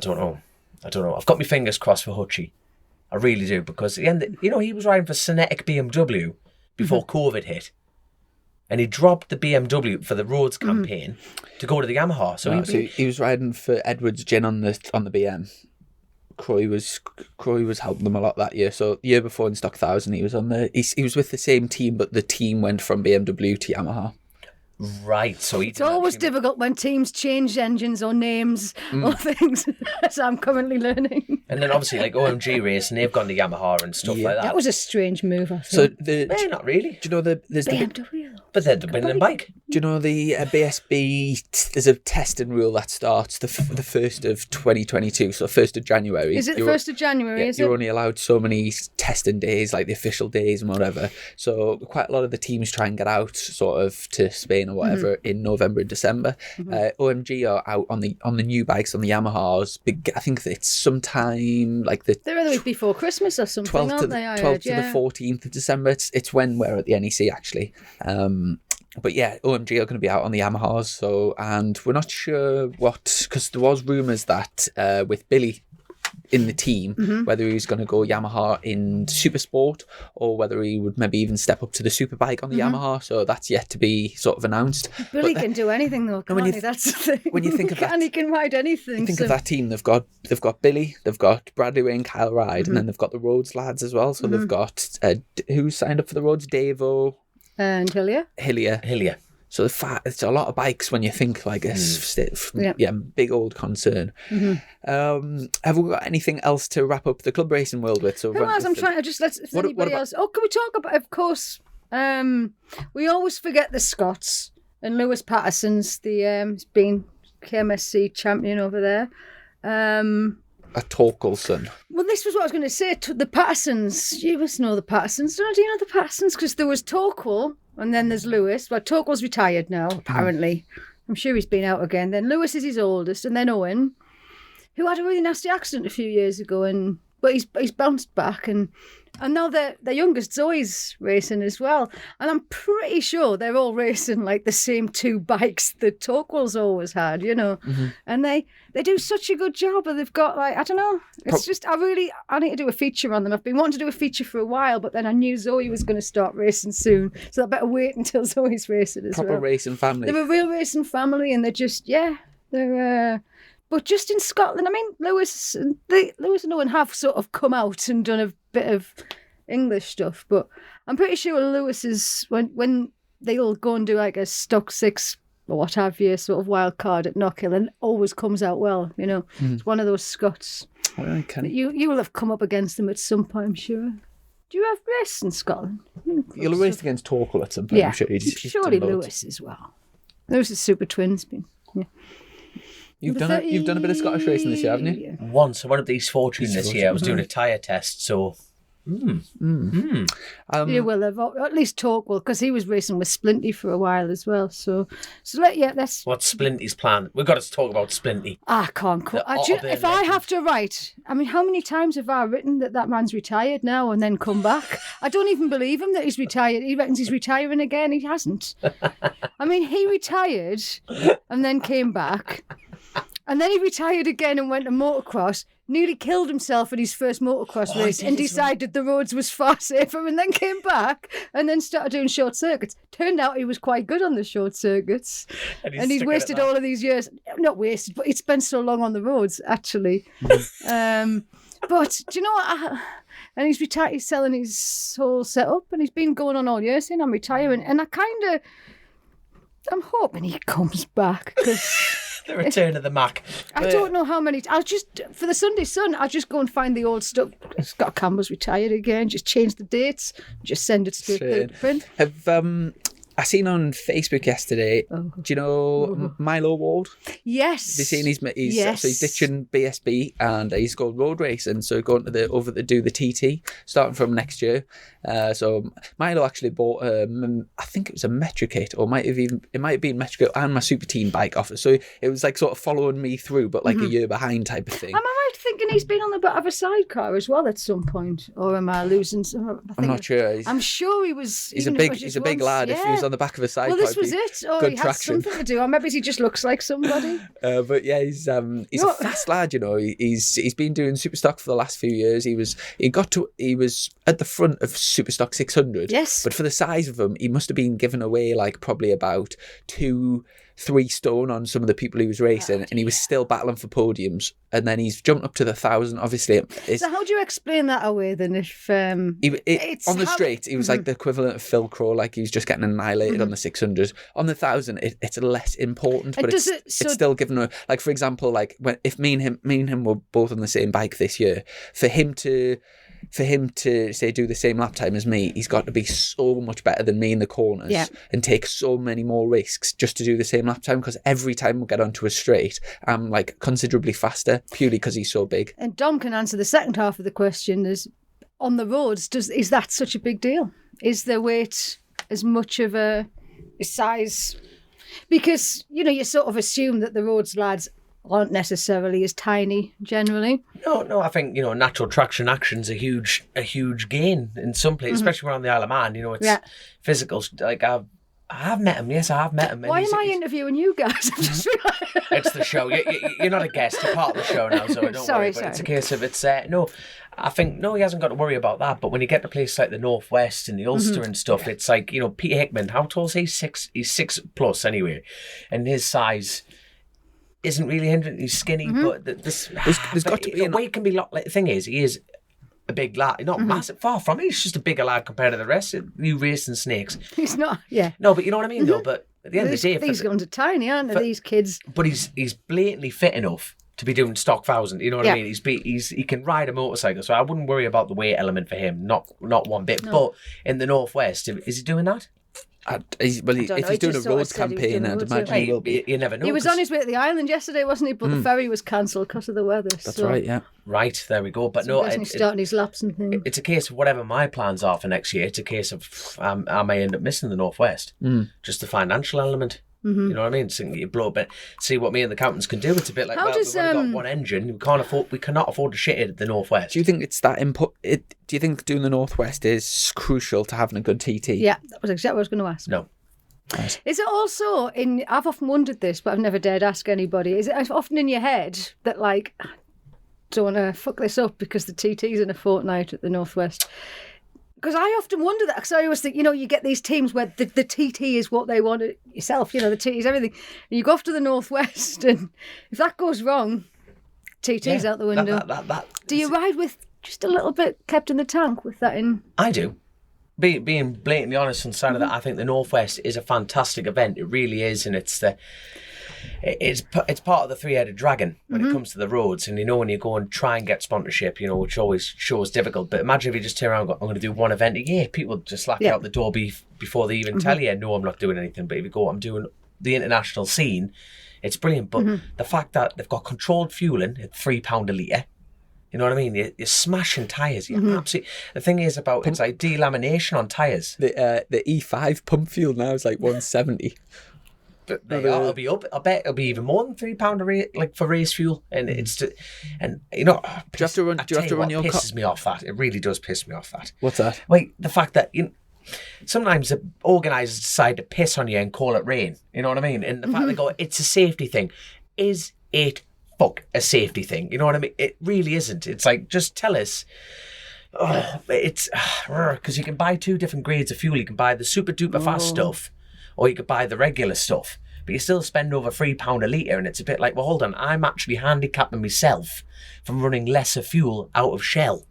don't know. I've got my fingers crossed for Hutchie. I really do, because at the end, he was riding for Cinetic BMW before COVID hit. And he dropped the BMW for the Rhodes campaign to go to the Yamaha. So he was riding for Edwards Gin on the BM. Croy was helping them a lot that year. So the year before in stock 1000, he was on he was with the same team, but the team went from BMW to Yamaha. Right, so it's always difficult when teams change engines or names or things, as I'm currently learning. And then obviously like OMG Racing, they've gone to Yamaha and stuff like that. That was a strange move, I think. So not really. Do you know there's BMW? But they're the winning bike. Do you know the BSB? There's a testing rule that starts the 1st of 2022, so 1st of January. Is it the 1st of January? Yeah, you're only allowed so many testing days, like the official days and whatever. So quite a lot of the teams try and get out sort of to Spain or whatever in November and December. OMG are out on the new bikes, on the Yamahas. I think it's sometime like they're the week before Christmas or something, 12th aren't to they? 12th to the 14th of December. It's when we're at the NEC actually. But yeah, OMG are going to be out on the Yamahas. And we're not sure because there was rumours that with Billy in the team, whether he was going to go Yamaha in Supersport or whether he would maybe even step up to the Superbike on the Yamaha. So that's yet to be sort of announced. Billy can do anything though, can't he? That's the thing. When you think of that, he can ride anything. Think of that team. They've got Billy, they've got Bradley Ray and Kyle Ride, and then they've got the Rhodes lads as well. So they've got who signed up for the Rhodes? Davo and Hillier. So it's a lot of bikes when you think like this. Big old concern. Have we got anything else to wrap up the club racing world with? So I'm trying to just let's anybody else. Oh, can we talk about? Of course, we always forget the Scots and Lewis Patterson's he's been KMSC champion over there. A Torkelson. Well, this was what I was going to say. The Pattersons, you must know the Pattersons. Do you know the Pattersons? Because there was Torquil and then there's Lewis. Well, Torquil's retired now, apparently. I'm sure he's been out again. Then Lewis is his oldest, and then Owen, who had a really nasty accident a few years ago, but he's bounced back, and now their youngest Zoe's racing as well. And I'm pretty sure they're all racing like the same two bikes that Torquil's always had, And they do such a good job, and they've got I don't know. It's just I need to do a feature on them. I've been wanting to do a feature for a while, but then I knew Zoe was going to start racing soon, so I better wait until Zoe's racing as well. Proper racing family. They're a real racing family, and they're just they're. But just in Scotland, I mean, Lewis and Owen have sort of come out and done a bit of English stuff. But I'm pretty sure Lewis is when they'll go and do like a stock 6 or what have you, sort of wild card at Knockhill, and always comes out well. It's one of those Scots. Well, You will have come up against them at some point, I'm sure. Do you have race in Scotland? You'll have raced against Torquil at some point. Yeah, I'm sure. surely Lewis as well. Lewis is Super Twins. Yeah. You've done a bit of Scottish racing this year, haven't you? Once. I won at East Fortune this year. I was doing a tyre test, so... You will have, or at least Torquil, because he was racing with Splinty for a while as well. So let's... What's Splinty's plan? We've got to talk about Splinty. I can't... if I have to write... I mean, how many times have I written that man's retired now and then come back? I don't even believe him that he's retired. He reckons he's retiring again. He hasn't. I mean, he retired and then came back. And then he retired again and went to motocross, nearly killed himself in his first motocross race and decided the roads was far safer, and then came back and then started doing short circuits. Turned out he was quite good on the short circuits. And he's wasted all of these years. Not wasted, but he'd spent so long on the roads, actually. But do you know what? And he's retired, he's selling his whole setup, and he's been going on all year saying, I'm retiring. And I'm hoping he comes back, because... The return of the Mac. I don't know how many. I'll just, for the Sunday Sun, I'll just go and find the old stuff. Scott Campbell's retired again. Just change the dates. Just send it straight to the print. I seen on Facebook yesterday, do you know Milo Ward? Yes. Have you seen so he's ditching BSB and he's going road racing, so going to do the TT starting from next year. So Milo actually bought I think it was a Metrokit, or it might have been Metrokit and my Super Team bike off it. So it was like sort of following me through, but like a year behind type of thing. Am I right thinking he's been on the back of a sidecar as well at some point, or am I losing some? I'm not sure. I'm sure he was. He's a big lad. Yeah. If he was on the back of a sidecar, well, this was it. Or he has something to do, or maybe he just looks like somebody. But yeah, he's a fast lad. He's been doing Superstock for the last few years. He was at the front of Superstock 600. Yes. But for the size of him, he must have been given away like probably about 2-3 stone on some of the people he was racing, and he was still battling for podiums. And then he's jumped up to the 1,000. Obviously, so how do you explain that away then? If on the straight, he was like the equivalent of Phil Crow, like he was just getting annihilated on the 600. On the 1,000, it's less important, but it's still given a, like, for example, like if me and him were both on the same bike this year, for him to say do the same lap time as me, he's got to be so much better than me in the corners and take so many more risks just to do the same lap time, because every time we get onto a straight, I'm like considerably faster purely because he's so big. And Dom can answer the second half of the question: is on the roads, is that such a big deal? Is their weight as much of a size? Because you sort of assume that the roads lads aren't necessarily as tiny generally. No, I think natural traction action's a huge gain in some places, especially around the Isle of Man. It's physical. Like I've met him. Yes, I have met him. Why am I interviewing you guys? It's the show. You're not a guest. You're part of the show now, so don't worry. But it's a case of I think he hasn't got to worry about that. But when you get to places like the Northwest and the Ulster and stuff, it's like Peter Hickman. How tall is he? He's 6+ anyway, and his size isn't really hindering. He's skinny, but there's got to be weight can be like the thing is he is a big lad, not massive, far from it. He's just a bigger lad compared to the rest. You racing snakes. He's not, yeah. No, but you know what I mean, though. But at the end of the day, these guns are tiny, aren't they? These kids. But he's blatantly fit enough to be doing stock 1,000. You know what I mean? He can ride a motorcycle, so I wouldn't worry about the weight element for him. Not one bit. No. But in the Northwest, is he doing that? If he's doing a roads campaign, I'd imagine he will be. You never know. He was on his way to the island yesterday, wasn't he? But the ferry was cancelled because of the weather. That's right, yeah. Right, there we go. But he's starting his laps and things. It's a case of whatever my plans are for next year. It's a case of I may end up missing the Northwest. Just the financial element. You know what I mean? So you blow up, see what me and the accountants can do. It's a bit like, we've only got one engine. We cannot afford to shit it at the Northwest. Do you think it's that input? Do you think doing the Northwest is crucial to having a good TT? Yeah, that was exactly what I was going to ask. No. Right. Is it also I've often wondered this, but I've never dared ask anybody. Is it often in your head that like, don't want to fuck this up because the TT's in a fortnight at the Northwest? Because I often wonder that, because I always think, you get these teams where the TT is what they want yourself, the TT is everything. And you go off to the Northwest, and if that goes wrong, TT's out the window. Do you ride with just a little bit kept in the tank with that in? I do. being blatantly honest on the side of that, I think the Northwest is a fantastic event. It really is, and it's part of the three-headed dragon when it comes to the roads. And when you go and try and get sponsorship, which always shows difficult. But imagine if you just turn around and go, I'm going to do one event a year. People just slap you out the door before they even tell you, no, I'm not doing anything. But if you go, I'm doing the international scene, it's brilliant. But the fact that they've got controlled fueling at £3 a litre, you know what I mean? You're smashing tyres. You're absolutely. The thing is about it's like delamination on tyres. The E5 pump fuel now is like 170. But it'll be up. I bet it'll be even more than £3 like for race fuel. And it's do you have to run your pisses me off that. It really does piss me off that. What's that? Wait, the fact that sometimes the organisers decide to piss on you and call it rain. You know what I mean? And the fact they go, it's a safety thing. Is it a safety thing? You know what I mean? It really isn't. It's like, just tell us. It's because you can buy two different grades of fuel. You can buy the super duper fast stuff, or you could buy the regular stuff. But you still spend over £3 a litre, and it's a bit like, well, hold on, I'm actually handicapping myself from running lesser fuel out of Shell.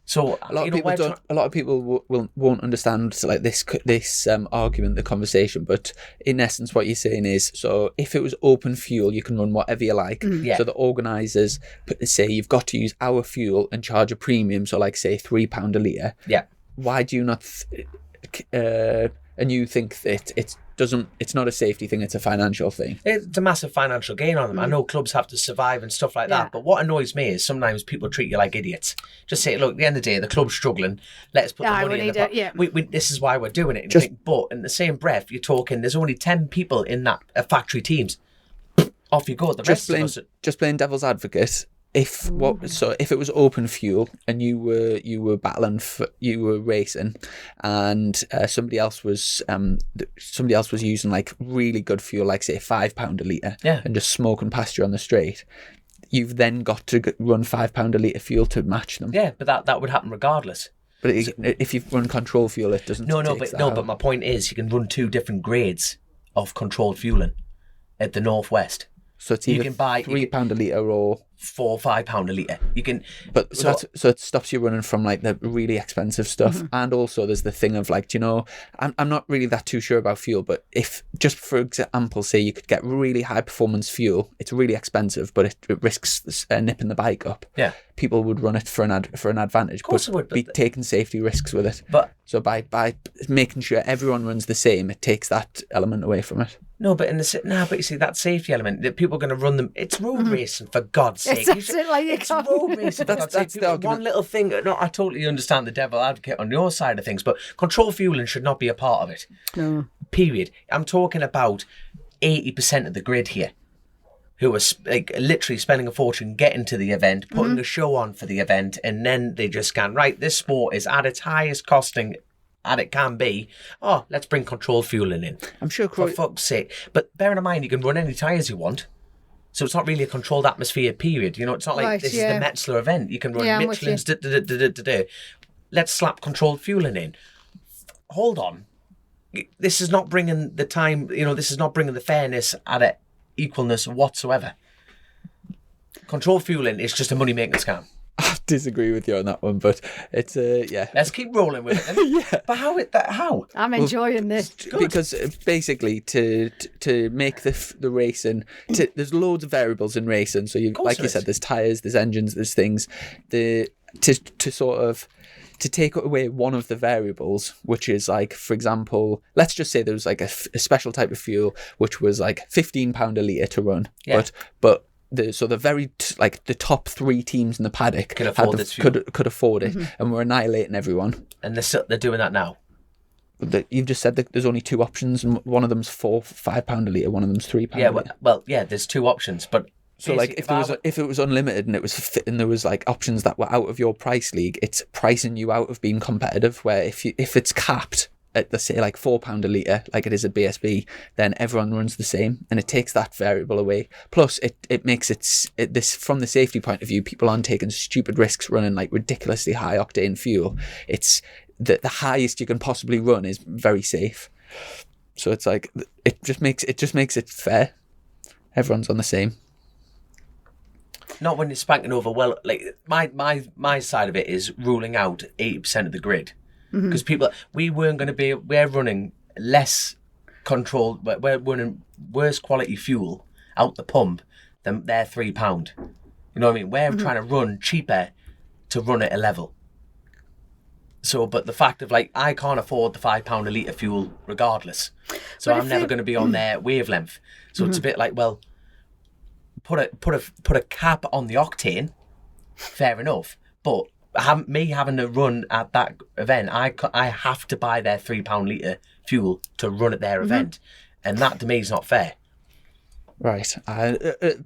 So a lot of people won't understand like this argument, the conversation. But in essence, what you're saying is, so if it was open fuel, you can run whatever you like. So the organisers say you've got to use our fuel and charge a premium. So like say £3 a litre. Yeah. Why do you not? And you think that it's not a safety thing, it's a financial thing. It's a massive financial gain on them. I know clubs have to survive and stuff like that, but what annoys me is sometimes people treat you like idiots. Just say, look, at the end of the day, the club's struggling. Let's put the money in the pot. This is why we're doing it. And you think, but in the same breath, you're talking, there's only 10 people in that factory teams. Off you go. The rest of us... Just playing devil's advocate. If it was open fuel and you were battling you were racing, and somebody else was using like really good fuel, like say £5 a litre, and just smoking past you on the straight, you've then got to run £5 a litre fuel to match them. Yeah, but that would happen regardless. But if you run control fuel, it doesn't. But my point is, you can run two different grades of controlled fueling at the Northwest. So it's either £3 a litre or £4 or £5 a litre. You can, so it stops you running from like the really expensive stuff. And also there's the thing of like, I'm not really that too sure about fuel, but if just for example, say you could get really high performance fuel, it's really expensive, but it risks nipping the bike up. Yeah, people would run it for an advantage, but be taking safety risks with it. But so by making sure everyone runs the same, it takes that element away from it. No, but you see that safety element that people are going to run them. It's road racing, for God's sake. It's road racing. That's the argument. One little thing. No, I totally understand the devil advocate on your side of things, but control fueling should not be a part of it. No. Period. I'm talking about 80% of the grid here, who are like literally spending a fortune getting to the event, putting a show on for the event, and then they just scan, right, this sport is at its highest costing and it can be, let's bring controlled fueling in. I'm sure for fuck's sake. But bearing in mind, you can run any tyres you want. So it's not really a controlled atmosphere period. It's not like this is the Metzler event. You can run Michelin's, let's slap controlled fueling in. Hold on. This is not bringing the time, this is not bringing the fairness at it, equalness whatsoever. Controlled fueling is just a money-making scam. I disagree with you on that one, but it's Let's keep rolling with it. Then. But how? I'm enjoying this because basically to make the racing, there's loads of variables in racing. So like you said, there's tyres, there's engines, there's things. To take away one of the variables, which is like, for example, let's just say there was like a special type of fuel which was like £15 a litre to run, but the very the top three teams in the paddock could afford it, and we're annihilating everyone. And they're doing that now. You've just said that there's only two options, and one of them's £5 a litre, one of them's £3. Yeah, well, there's two options, but so like if it was unlimited and it was and there was like options that were out of your price league, it's pricing you out of being competitive. Where if it's capped at, let's say, like £4 a litre, like it is at BSB, then everyone runs the same, and it takes that variable away. Plus, it makes this from the safety point of view, people aren't taking stupid risks running like ridiculously high octane fuel. It's the highest you can possibly run is very safe. So it's like it just makes it fair. Everyone's on the same. Not when it's spanking over. Well, like my side of it is ruling out 80% of the grid. because we're running less controlled, we're running worse quality fuel out the pump than their £3. You know what I mean? We're trying to run cheaper to run at a level. So, but the fact of like, I can't afford the £5 a litre fuel regardless. So I'm never going to be on their wavelength. So it's a bit like, well, put a cap on the octane, fair enough. But having to run at that event, I have to buy their £3 litre fuel to run at their event. And that to me is not fair. Right.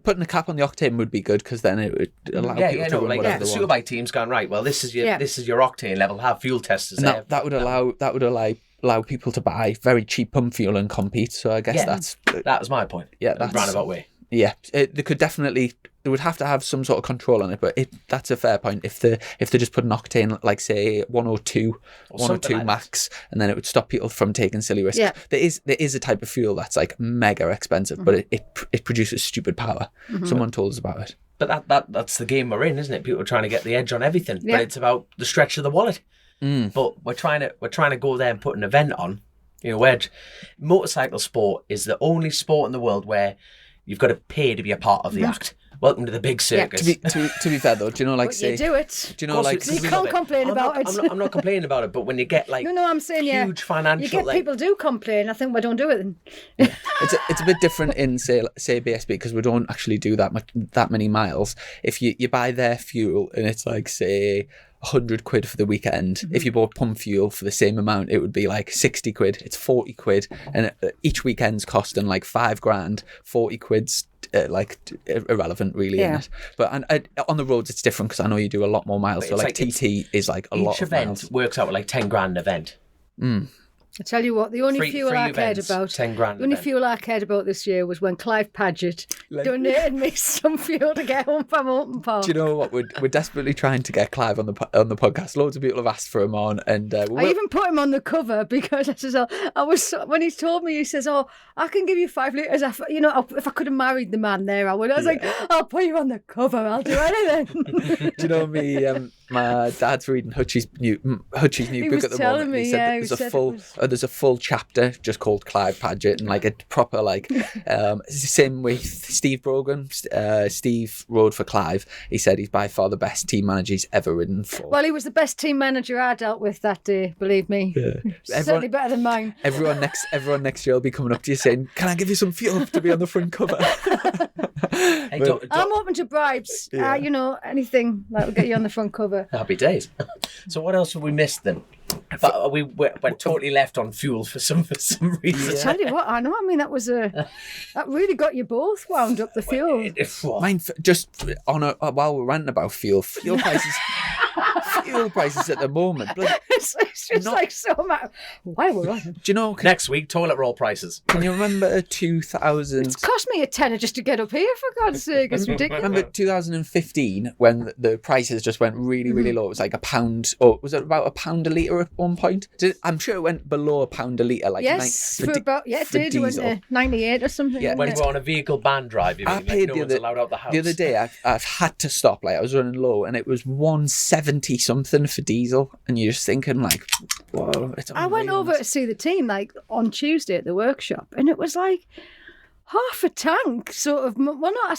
Putting a cap on the octane would be good because then it would allow people to run whatever the they want. Superbike team's gone, right, well, this is your octane level, have fuel testers And there. that would allow people to buy very cheap pump fuel and compete. So I guess that was my point. Yeah, that's roundabout way. Yeah, they would have to have some sort of control on it, but that's a fair point. If they just put an octane, like say 102 like max, and then it would stop people from taking silly risks. Yeah. There is a type of fuel that's like mega expensive, but it produces stupid power. Someone told us about it. But that's the game we're in, isn't it? People are trying to get the edge on everything, Yeah. but it's about the stretch of the wallet. But we're trying to go there and put an event on. You know, where motorcycle sport is the only sport in the world where you've got to pay to be a part of the act. Welcome to the big circus. To be fair though, do you know, like, But say, you do it. do you know, like, You can't complain about it. I'm not complaining about it, but when you get like No, I'm saying huge financial, you get like, people do complain. I think we don't do it then. it's a bit different in say BSB because we don't actually do that many miles. If you buy their fuel and it's like say £100 for the weekend, if you bought pump fuel for the same amount, it would be like £60. It's £40, and each weekend's costing like £5,000. £40 like irrelevant, really. Yeah. Isn't it? But on the roads, it's different because I know you do a lot more miles. So it's like like TT is like a lot each of event miles. works out at like 10 grand an event. I tell you what, the only fuel free I cared events, about, 10 grand the only event. fuel I cared about this year was when Clive Paget donated me some fuel to get home from Open Park. Do you know what? We're desperately trying to get Clive on the podcast. Loads of people have asked for him on, and I even put him on the cover because when he told me, he says, "Oh, I can give you 5 litres. If I could have married the man there, I would." I was like, "I'll put you on the cover. I'll do anything." Do you know me? My dad's reading Hutchie's new book was at the telling moment. me, He said he said there's a full chapter just called Clive Paget and like a proper like same with Steve Brogan. Steve rode for Clive. He said he's by far the best team manager he's ever ridden for. Well, he was the best team manager I dealt with that day. Believe me, certainly better than mine. Everyone next year will be coming up to you saying, "Can I give you some fuel to be on the front cover?" Hey, I'm open to bribes. Anything that will get you on the front cover. Happy days. So what else have we missed then? But we're totally left on fuel for some reason. I tell you what, I know. I mean, that really got you both wound up the fuel. Mine, just while we're ranting about fuel prices. Fuel prices at the moment. It's just like so much. Why we're on? Do you know? Next week, toilet roll prices. Can you remember 2000? It's cost me a tenner just to get up here, for God's sake. It's ridiculous. Remember 2015 when the prices just went really, really low? It was like £1, or was it about £1 a litre at one point? I'm sure it went below £1 a litre. Like yes, it did. It went to 98 or something. Yeah, when we're on a vehicle ban drive, you mean, like no one's allowed out the house. The other day, I've had to stop. Like I was running low, and it was 170 something for diesel, and you're just thinking like, whoa. I went over to see the team like on Tuesday at the workshop, and it was like half a tank. Sort of. Well, no, I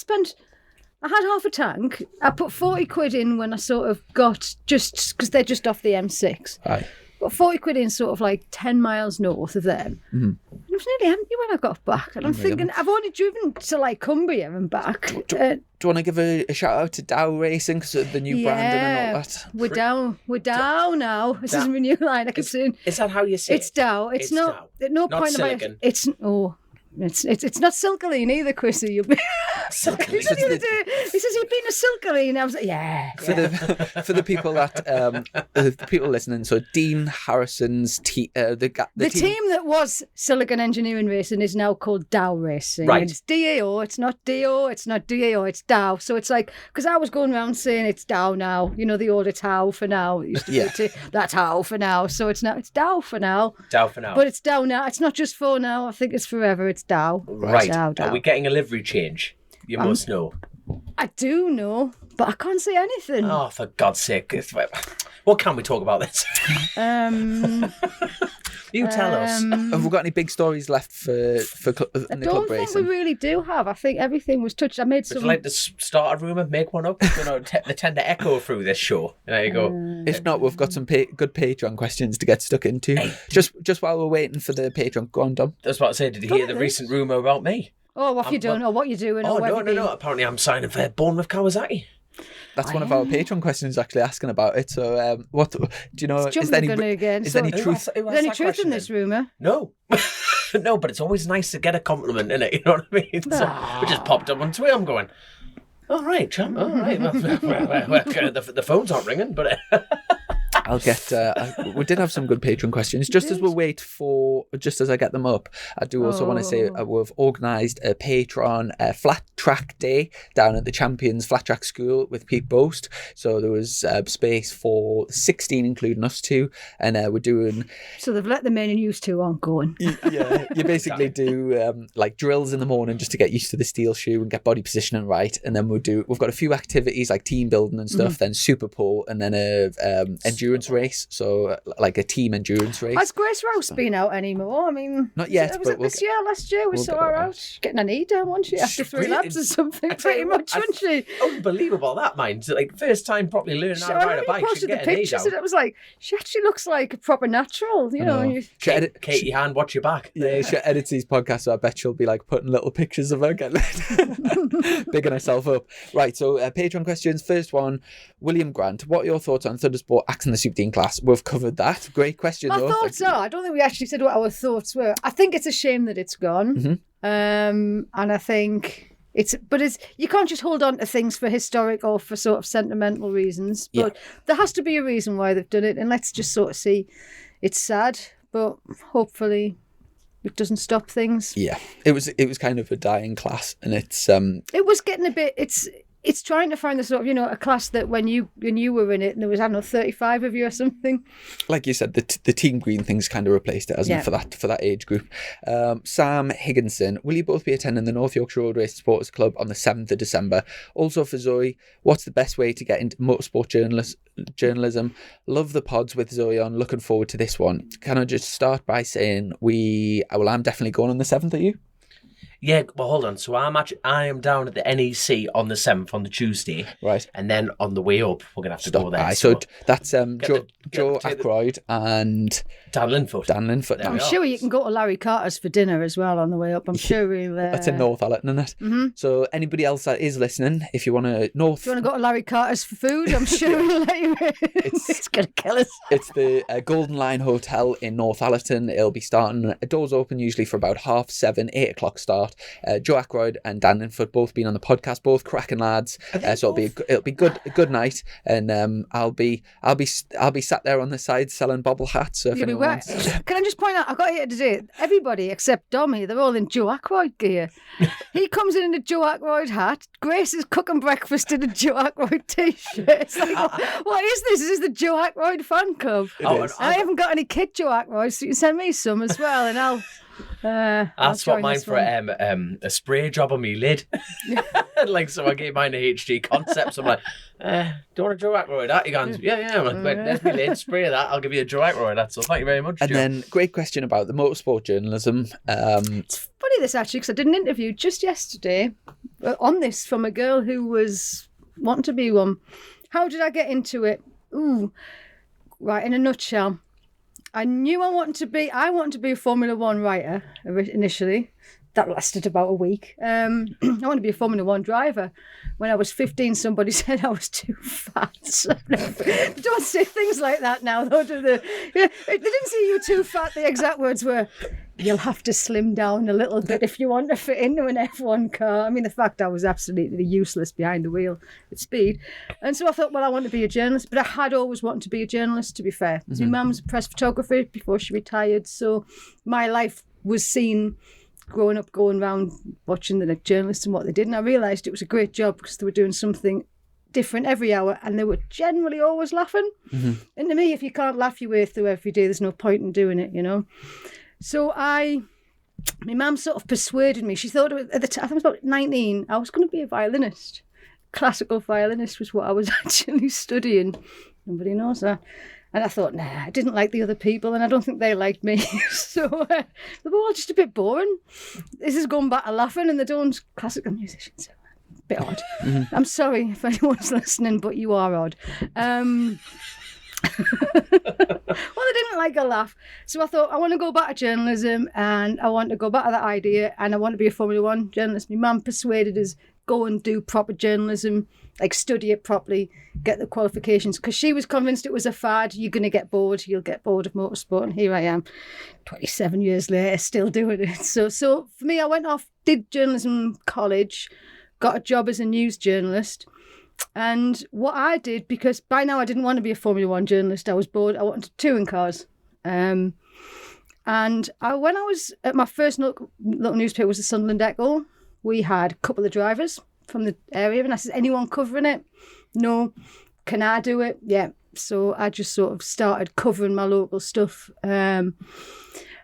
had half a tank. I put £40 in when I sort of got just because they're just off the M6. Aye. Got £40 in sort of like 10 miles north of them. And it was nearly empty when I got back. And I'm thinking, I've only driven to like Cumbria and back. Do you want to give a shout out to Dow Racing because of the new branding and all that? We're down now. This is my new line. I keep saying. Is that how you say it's Dow. It's not. Dow. At no Not point silicon. It's not Silkaline either, Chrissy. You'll be. He said the other day, he says you've been a Silkaline. I was like, yeah. For the people that the people listening, so Dean Harrison's team, the team that was Silicon Engineering Racing is now called Dow Racing. Right. It's DAO. It's not DO. It's not DAO. It's Dow. So it's like because I was going around saying it's Dow now. You know the old it's How for now. It used to be that's How for now. So it's Dow for now. Dow for now. But it's Dow now. It's not just for now. I think it's forever. It's Dow. Right. Dow. Are we getting a livery change? You must know. I do know, but I can't say anything. Oh, for God's sake. What can we talk about this? You tell us. Have we got any big stories left for in I the club don't think racing? we really do have. I think everything was touched. I made Would you some. like to start a rumour, make one up? They tend to echo through this show. There you go. If not, we've got some good Patreon questions to get stuck into. Just while we're waiting for the Patreon, go on, Dom. I was about to say, did you hear the recent rumour about me? Oh, what you doing? Or what you doing? Oh, or where no. Apparently I'm signing for Bournemouth Kawasaki. That's one of our Patreon questions actually asking about it. So, what do you know? It's Is there jumping any again. is there any So- truth? Who Is there asked any that truth question in this then? rumour? No. No, but it's always nice to get a compliment, innit? You know what I mean? So we just popped up on Twitter. I'm going, all right, champ. All right. Well, the phones aren't ringing, but... I'll get. We did have some good Patreon questions. Just as I get them up, I do also want to say we've organised a Patreon flat track day down at the Champions Flat Track School with Pete Boast. So there was space for 16, including us two, and we're doing. So they've let the men and used to aren't going. Yeah, you basically do like drills in the morning just to get used to the steel shoe and get body positioning right, and then we've got a few activities like team building and stuff, then super pull, and then a endurance race, so like a team endurance race. Has Grace Rouse been out anymore? I mean, Not yet, Was but it this year? Last year we we'll saw get her her out getting a knee down, wasn't she? After 3 laps or something, I tell pretty you what, much, wasn't she? Unbelievable, that, mind. Like, first time properly learning how to I ride a really bike. She posted can the get a knee pictures, down. and it was like she actually looks like a proper natural, you know. Katie Hand, watch your back. Yeah, she edits these podcasts, so I bet she'll be like putting little pictures of her getting bigging herself up. Right, so Patreon questions. First one, William Grant. What are your thoughts on Thundersport axing the Super Dean class? We've covered that. Great question. My though. thoughts are, I don't think we actually said what our thoughts were. I think it's a shame that it's gone. And I think you can't just hold on to things for historic or for sort of sentimental reasons. But there has to be a reason why they've done it. And let's just sort of see. It's sad, but hopefully it doesn't stop things. Yeah, it was kind of a dying class, and it's It was getting a bit. It's trying to find the sort of, you know, a class that when you were in it and there was, I don't know, 35 of you or something. like you said, the team green thing's kind of replaced it, hasn't it, for that age group. Sam Higginson, will you both be attending the North Yorkshire Road Race Supporters Club on the 7th of December? Also for Zoe, what's the best way to get into motorsport journalism? Love the pods with Zoe on. Looking forward to this one. Can I just start by saying I'm definitely going on the 7th, are you? Yeah, well, hold on. So I am down at the NEC on the 7th, on the Tuesday. Right. And then on the way up, we're going to have to go there. Aye, so that's Joe Joe Ackroyd and Dan Linfoot. There I'm we are. sure you can go to Larry Carter's for dinner as well on the way up. I'm sure we'll... That's in Northallerton, isn't it? So anybody else that is listening, if you want to If you want to go to Larry Carter's for food, I'm sure we'll let you in. It's going to kill us. It's the Golden Lion Hotel in Northallerton. It'll be starting, doors open usually for about 7:30, 8 o'clock start. Joe Ackroyd and Dan Linfoot both been on the podcast, both cracking lads. So it'll be a good night, and I'll be sat there on the side selling bobble hats. So if You'll be anyone wet. wants- Can I just point out, I got here today, everybody except Dommy, they're all in Joe Ackroyd gear. He comes in a Joe Ackroyd hat. Grace is cooking breakfast in a Joe Ackroyd t-shirt. It's like, what is this? Is this the Joe Ackroyd fan club? I haven't got any kit Joe Ackroyd, so you can send me some as well, and I'll swap join mine this for one. a spray job on me lid. Like, so I gave mine a HG Concepts. I'm like, do you want a Joe Ackroyd hat? He goes, yeah. I'm like, wait, there's my lid, spray that. I'll give you a Joe Ackroyd hat. So thank you very much, And Joe. then, great question about the motorsport journalism. It's funny this actually, because I did an interview just yesterday on this from a girl who was wanting to be one. How did I get into it? Right, in a nutshell, I knew I wanted to be a Formula One writer initially. That lasted about a week. I wanted to be a Formula One driver. When I was 15, somebody said I was too fat. So don't say things like that now, though, do they? Yeah, they didn't say you too fat. The exact words were, you'll have to slim down a little bit if you want to fit into an F1 car. I mean, the fact I was absolutely useless behind the wheel at speed. And so I thought, well, I want to be a journalist. But I had always wanted to be a journalist, to be fair. My mum was a press photographer before she retired. So my life was seen growing up, going around watching the journalists and what they did. And I realised it was a great job because they were doing something different every hour and they were generally always laughing. And to me, if you can't laugh your way through every day, there's no point in doing it, you know. So my mum sort of persuaded me. She thought at the time, I think I was about 19, I was going to be a violinist. Classical violinist was what I was actually studying. Nobody knows that. And I thought, nah, I didn't like the other people, and I don't think they liked me. So they were all just a bit boring. This is going back to laughing, and they're doing classical musicians. A bit odd. I'm sorry if anyone's listening, but you are odd. Well, I didn't like a laugh. So I thought, I want to go back to journalism, and I want to go back to that idea, and I want to be a Formula One journalist. My mum persuaded us, go and do proper journalism, like study it properly, get the qualifications, because she was convinced it was a fad. You're going to get bored. You'll get bored of motorsport. And here I am, 27 years later, still doing it. So for me, I went off, did journalism college, got a job as a news journalist. And what I did, because by now I didn't want to be a Formula One journalist, I was bored. I wanted touring cars. And when I was at my first local newspaper was the Sunderland Echo, we had a couple of drivers from the area, and I said, anyone covering it? No. Can I do it? Yeah. So I just sort of started covering my local stuff.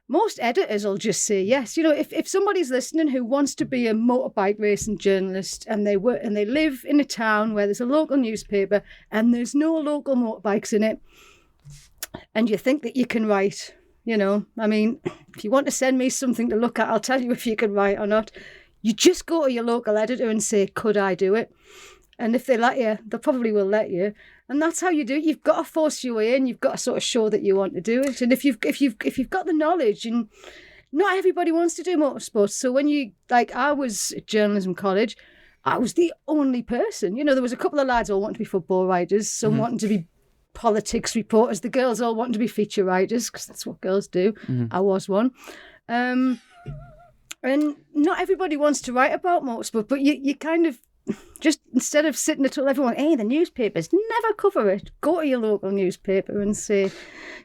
Most editors will just say yes. You know, if somebody's listening who wants to be a motorbike racing journalist, and they live in a town where there's a local newspaper and there's no local motorbikes in it, and you think that you can write, you know, I mean, if you want to send me something to look at, I'll tell you if you can write or not. You just go to your local editor and say, could I do it? And if they let you, they probably will let you. And that's how you do it. You've got to force your way in. You've got to sort of show that you want to do it. And if you've got the knowledge, and not everybody wants to do motorsports. So when I was at journalism college, I was the only person. You know, there was a couple of lads all wanting to be football writers, some wanting to be politics reporters. The girls all wanting to be feature writers, because that's what girls do. I was one. And not everybody wants to write about motorsport, but you kind of just, instead of sitting to tell everyone, hey, the newspapers, never cover it. Go to your local newspaper and say, do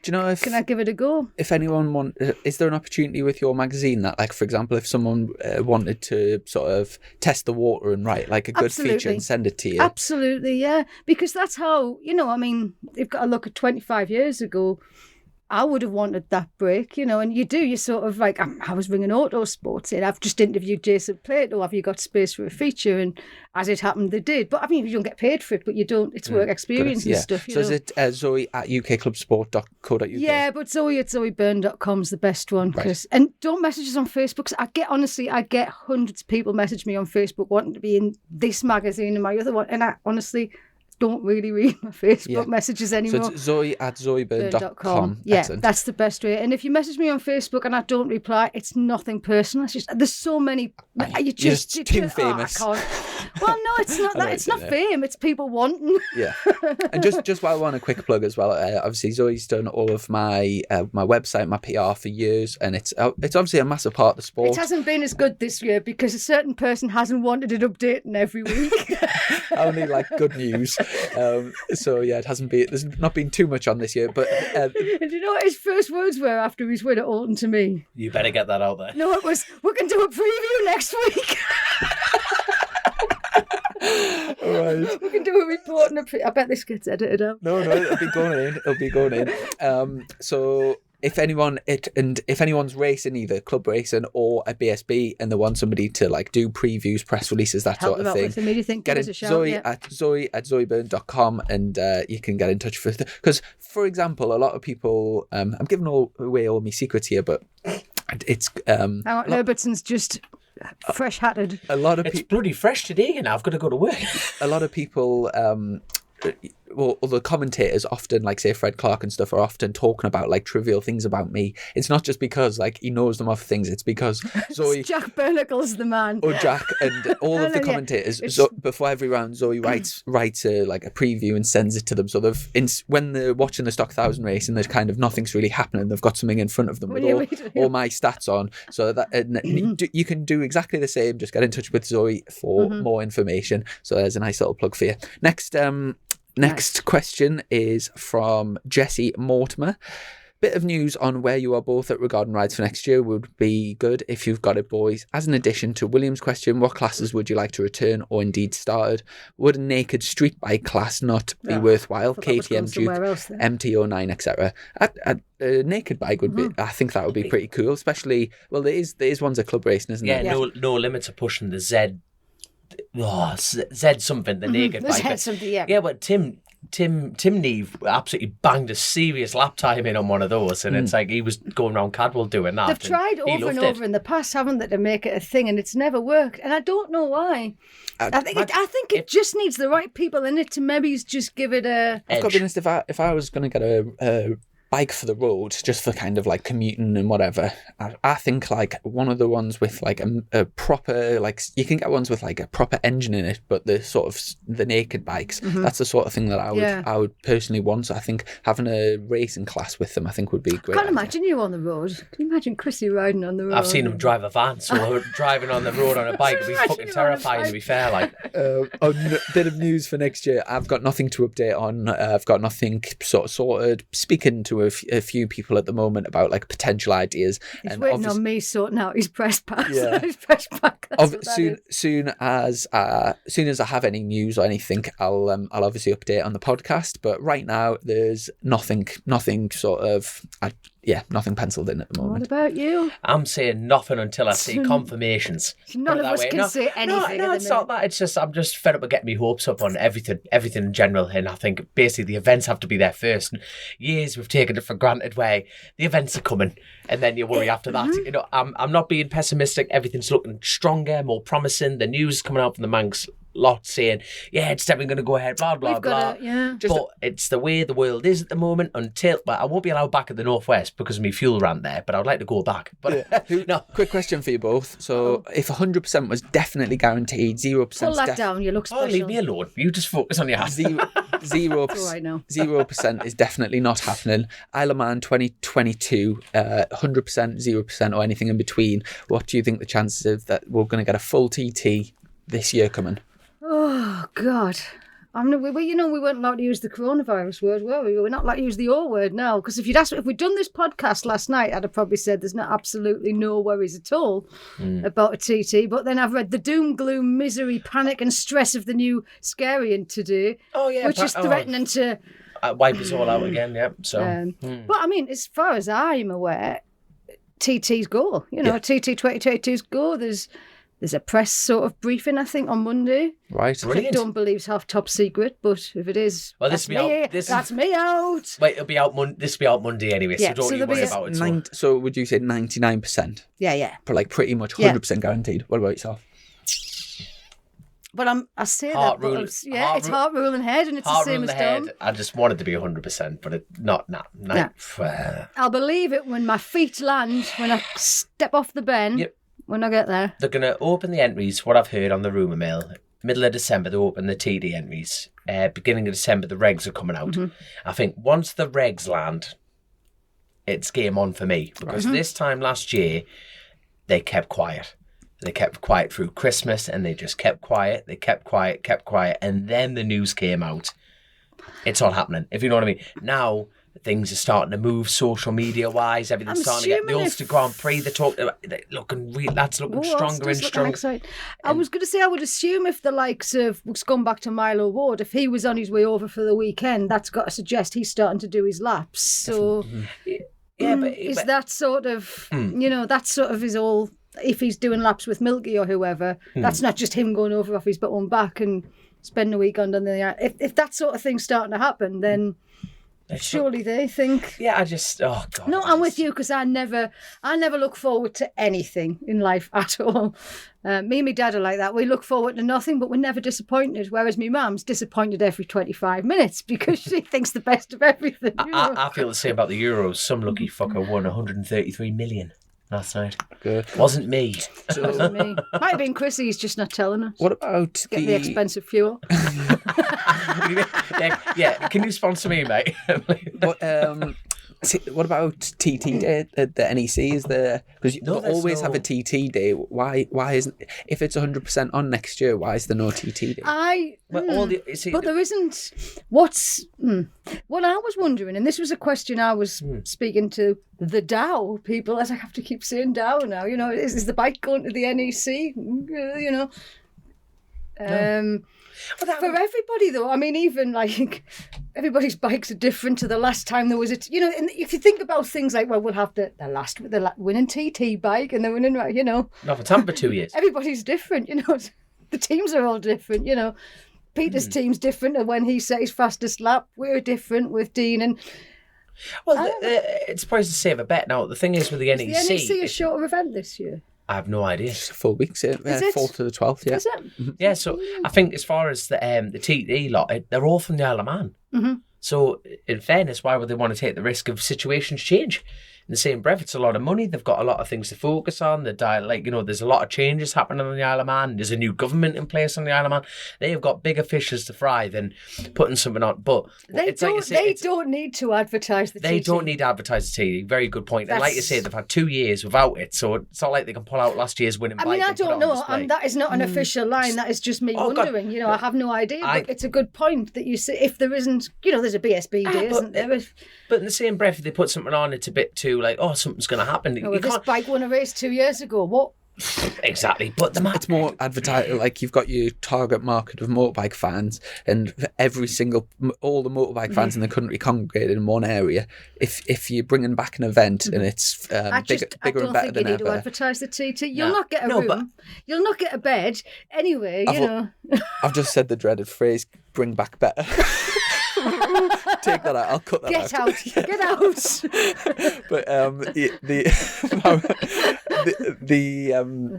you know, can I give it a go? If anyone is there an opportunity with your magazine that, like, for example, if someone wanted to sort of test the water and write like a good feature and send it to you? Absolutely, yeah. Because that's how, you know, I mean, you've got to look at 25 years ago. I would have wanted that break, you know, and you sort of like, I was ringing Autosport saying, I've just interviewed Jason Plato, have you got space for a feature? And as it happened, they did. But I mean, you don't get paid for it, but you don't, it's work experience and stuff. So is it Zoe at UKCLUBSPORT.co.uk? Yeah, but Zoe at ZoeBurn.com is the best one. Right. And don't message us on Facebook. I get hundreds of people message me on Facebook wanting to be in this magazine and my other one. And I honestly don't really read my Facebook messages anymore. So it's Zoe at ZoeBurn.com. Yeah, Excellent. that's the best way. And if you message me on Facebook and I don't reply, it's nothing personal. It's just, there's so many. You're just too famous. I can't. Well, no, it's not that. It's not fame. It's people wanting. Yeah. And just while I want a quick plug as well, obviously Zoe's done all of my my website, my PR for years, and it's obviously a massive part of the sport. It hasn't been as good this year because a certain person hasn't wanted it updating every week. Only like good news. So yeah, there's not been too much on this year, but and do you know what his first words were after his win at Alton to me? You better get that out there. No, it was, we can do a preview next week. All right. We can do a report and I bet this gets edited out. No, it'll be going in. So if anyone's racing, either club racing or a BSB, and they want somebody to like do previews, press releases, that sort of thing, get in Zoe at ZoeBurn.com, and you can get in touch with her. Because, for example, a lot of people, I'm giving away all my secrets here, but it's Herbertson's just fresh hatted. A lot of it's bloody fresh today, and I've got to go to work. A lot of people. Well, the commentators often, like say Fred Clark and stuff, are often talking about like trivial things about me. It's not just because like he knows them off things. It's because Zoe, Jack Burnacle's the man. Or Jack and all of the commentators. Before every round, Zoe writes like a preview and sends it to them. So when they're watching the Stock 1000 race and there's kind of nothing's really happening, they've got something in front of them with all my stats on. So that you can do exactly the same. Just get in touch with Zoe for more information. So there's a nice little plug for you. Next question is from Jesse Mortimer. Bit of news on where you are both at regarding rides for next year would be good if you've got it, boys. As an addition to William's question, what classes would you like to return or indeed started? Would a naked street bike class not be worthwhile? KTM, Duke, MT09, etc. A naked bike would be. I think that would be pretty cool. Especially, well, there is ones at club racing, isn't there? Yeah, no limits of pushing the Z. Z something, the naked bike. Z something, yeah. Yeah, but Tim, Tim Neve absolutely banged a serious lap time in on one of those, and it's like he was going around Cadwell doing that. They've tried over and over in the past, haven't they, to make it a thing, and it's never worked. And I don't know why. I think it just needs the right people in it to maybe just give it a. I've got to be honest, if I was going to get a bike for the road, just for kind of like commuting and whatever, I think like one of the ones with like a proper, like you can get ones with like a proper engine in it, but the sort of the naked bikes, that's the sort of thing that I would personally want. So I think having a racing class with them, I think would be great. I can't imagine you on the road. Can you imagine Chrissy riding on the road? I've seen him drive a van, so driving on the road on a bike would be fucking terrifying, to be fair. Like, bit of news for next year. I've got nothing to update on. I've got nothing sort of sorted. Speaking to a few people at the moment about like potential ideas. He's waiting on me sorting out his press pass. Yeah. His press pack. Soon as I have any news or anything, I'll obviously update on the podcast. But right now, there's nothing sort of. Nothing penciled in at the moment. What about you? I'm saying nothing until I see confirmations. None of us can say anything. No, it's not that. It's just I'm just fed up with getting my hopes up on everything in general. And I think basically the events have to be there first. And years we've taken it for granted where the events are coming, and then you worry after that. You know, I'm not being pessimistic. Everything's looking stronger, more promising. The news is coming out from the Manx lot saying, yeah, it's definitely going to go ahead, blah, blah, blah. But it's the way the world is at the moment until, I won't be allowed back in the Northwest because of my fuel rant there, but I'd like to go back. But no. Quick question for you both. So if 100% was definitely guaranteed, 0%... Pull that down, you look special. Oh, leave me alone. You just focus on your ass. 0% is definitely not happening. Isle of Man 2022, 100%, 0% or anything in between. What do you think the chances of that we're going to get a full TT this year coming? Oh, God. We weren't allowed to use the coronavirus word, were we? We're not allowed to use the O word now. Because if we'd done this podcast last night, I'd have probably said there's absolutely no worries at all about a TT. But then I've read the doom, gloom, misery, panic and stress of the new scariant today. Oh, yeah. Which is threatening to... wipe us all out again, yeah. So. But, I mean, as far as I'm aware, TT's go. TT 2022's go. There's a press sort of briefing, I think, on Monday. Right. I don't believe it's half top secret, but if it is, well, that's me out. Wait, it'll be out. This will be out Monday anyway, so don't you worry about it. So would you say 99%? Yeah. For like pretty much 100% guaranteed. What about yourself? Well, I say heart that, but it's heart ruling head, and it's the same as Dom. I just wanted to be 100%, but it's not. I'll believe it when my feet land, when I step off the ben. Yep. When I get there. They're going to open the entries, what I've heard on the rumour mill. Middle of December, they open the TD entries. Beginning of December, the regs are coming out. I think once the regs land, it's game on for me. Because this time last year, they kept quiet. They kept quiet through Christmas, and they just kept quiet. They kept quiet. And then the news came out. It's all happening, if you know what I mean. Now... things are starting to move social media wise. Everything's starting to get the Ulster Grand Prix. That's looking stronger and stronger. I was going to say, I would assume if the likes of, going back to Milo Ward, if he was on his way over for the weekend, that's got to suggest he's starting to do his laps. So, is that sort of, that sort of is all, if he's doing laps with Milky or whoever, that's not just him going over off his own back and spending a weekend on the, if that sort of thing's starting to happen, then... surely they think. Yeah, I just. Oh God. No, I'm with you because I never look forward to anything in life at all. Me and my dad are like that. We look forward to nothing, but we're never disappointed. Whereas my mum's disappointed every 25 minutes because she thinks the best of everything. I feel the same about the Euros. Some lucky fucker won 133 million last night. Good. Wasn't me. Wasn't me. Might have been Chrissy. He's just not telling us. What about the expensive fuel? yeah. Can you sponsor me, mate? What about TT Day at the NEC? Is there, because you always have a TT Day. Why isn't, if it's 100% on next year, why is there no TT Day? But there isn't. What I was wondering, and this was a question I was speaking to the Dow people, as I have to keep saying Dow now. Is the bike going to the NEC? No. For everybody, though, I mean, even like everybody's bikes are different to the last time there was and if you think about things like, well, we'll have the winning TT bike and the winning, Not for Tampa 2 years. Everybody's different, the teams are all different, Peter's team's different to when he set his fastest lap. We're different with Dean and... Well, it's supposed to save a bet. Now, the thing is with the NEC... Is the NEC a shorter event this year? I have no idea. Just 4 weeks, yeah. Is it? 4th to the 12th, yeah. Is it? Yeah, so I think as far as the TT lot, they're all from the Isle of Man. Mm-hmm. So, in fairness, why would they want to take the risk of situations change? In the same breath, it's a lot of money. They've got a lot of things to focus on. There's a lot of changes happening on the Isle of Man. There's a new government in place on the Isle of Man. They have got bigger fishes to fry than putting something on. But They don't need to advertise the They TT. don't need to advertise the TT. Very good point. And like you say, they've had 2 years without it, so it's not like they can pull out last year's winning bike. I and put it don't on know. display. That is not an official line. That is just me wondering. You know, I have no idea. But it's a good point that you say if there isn't, there's a BSB day, isn't there? But in the same breath, if they put something on, it's a bit too like, something's going to happen. Well, this bike won a race 2 years ago. What? Exactly. But It's more advertising, like you've got your target market of motorbike fans, and all the motorbike fans in the country congregated in one area. If you're bringing back an event and it's bigger and better I don't think you need to advertise the TT. You'll not get a room. You'll not get a bed. Anyway, I've just said the dreaded phrase, bring back better. Take that out. I'll cut that Get out. Get out. But I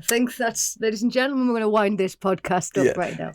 think that's, ladies and gentlemen, we're going to wind this podcast up right now.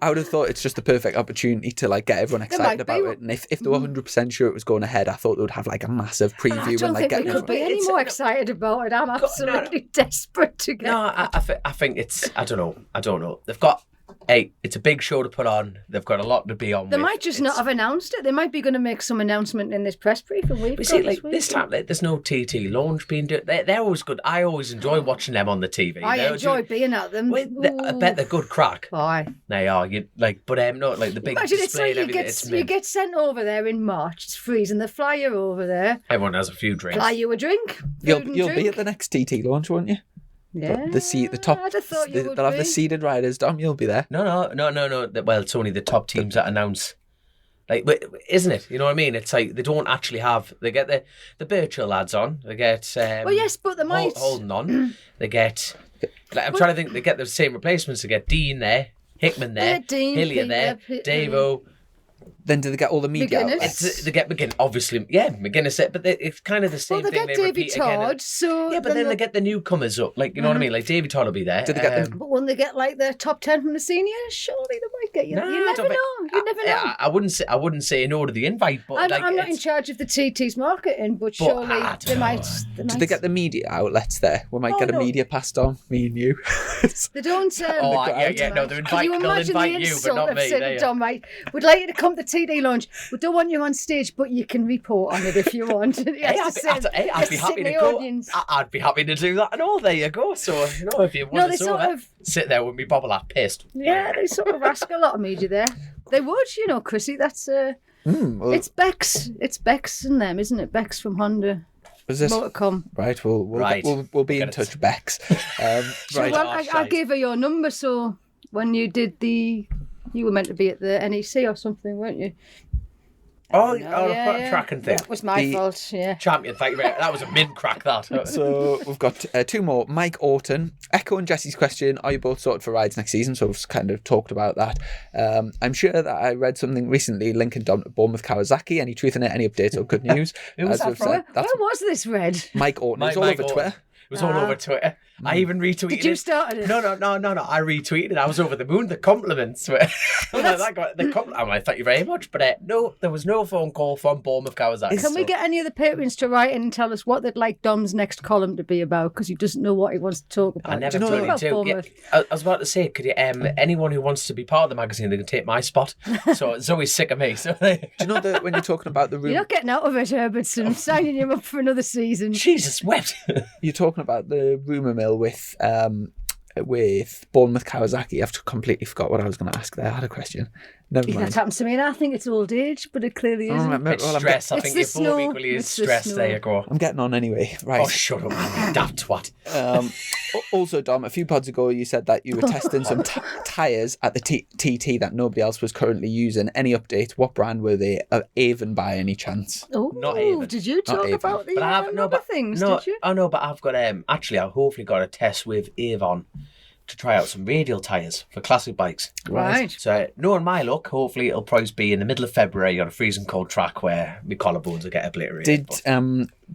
I would have thought it's just the perfect opportunity to like get everyone excited about it. And if they were 100% sure it was going ahead, I thought they would have like a massive preview. I don't think we could be any more excited about it. I'm absolutely desperate to get. No, I think it's. I don't know. They've got. Hey, it's a big show to put on. They've got a lot to be on. They might just not have announced it. They might be going to make some announcement in this press briefing. This time, there's no TT launch being done. They're always good. I always enjoy watching them on the TV. I enjoy being at them. I bet they're good crack. Aye. They are. The big Imagine display. you get sent over there in March. It's freezing. They fly you over there. Everyone has a few drinks. Fly you a drink. You'll be at the next TT launch, won't you? Yeah, the top. I'd have thought you would they'll have the seeded riders. Dom, you'll be there. No. Well, it's only the top teams that announce. Like, isn't it? You know what I mean? It's like they don't actually have. They get the Birchall lads on. They get. Well, yes, but they might. Holding on. They get. I'm trying to think. They get the same replacements. They get Dean there, Hickman there, Hillier there, Davo. Then do they get all the media McGuinness? They get McGuinness, obviously. Yeah, McGuinness. But it's kind of the same thing. They get Davy Todd. But then they get the newcomers up. Like, you know what I mean? Like, Davy Todd will be there. Do they get them? But when they get like the top 10 from the seniors, surely they might get you. You never know. You never know. I wouldn't say no to the invite. But I'm not in charge of the TT's marketing, but surely they might. Do they get the media outlets there? We might get a media passed on, me and you. They don't. No, they'll invite you, but not me. Dom, mate, we'd like you to come to TD launch. We don't want you on stage, but you can report on it if you want. I'd be happy to go. I'd be happy to do that and all. There you go. So, if you want to sit there with me bobblehead pissed. Yeah, they sort of ask a lot of media there. They would, Chrissy. That's it's Bex. It's Bex and them, isn't it? Bex from Honda. Was this Motorcom. Right? We'll be in touch, Bex. Right. I gave her your number, so when you did you were meant to be at the NEC or something, weren't you? Tracking thing. That was my fault, yeah. Champion, thank you very much. That was a min crack, that. So we've got two more. Mike Orton, echoing Jesse's question, are you both sorted for rides next season? So we've kind of talked about that. I'm sure that I read something recently linking Dom to Bournemouth Kawasaki. Any truth in it? Any updates or good news? Who was that from? Where was this read? Mike Orton. It was all over Twitter. It was all over Twitter. I even retweeted it. Did you start it? No. I retweeted it. I was over the moon. The compliments were... thank you very much. But no, there was no phone call from Bournemouth Kawasaki. Can we get any of the patrons to write in and tell us what they'd like Dom's next column to be about? Because he doesn't know what he wants to talk about. I never totally do. Yeah, I was about to say, could you, anyone who wants to be part of the magazine, they can take my spot. So Zoe's sick of me. So do you know that when you're talking about the room... You're not getting out of it, Herbertson. I'm signing you up for another season. Jesus wept. You're talking about the rumour mill with Bournemouth Kawasaki. I've completely forgot what I was going to ask there. I had a question. Never mind. That happens to me, and I think it's old age, but it clearly isn't. It's stress. I think you're both equally as stressed. There you go. I'm getting on anyway. Right. Oh, shut up, man. That twat. Also, Dom, a few pods ago, you said that you were testing some tyres at the TT that nobody else was currently using. Any update? What brand were they? Avon by any chance? Oh, not Avon. Did you talk about the other things? No, did you? Oh no, but I've got I've hopefully got a test with Avon to try out some radial tyres for classic bikes. Right. So, knowing my luck, hopefully it'll probably be in the middle of February on a freezing cold track where my collarbones will get obliterated.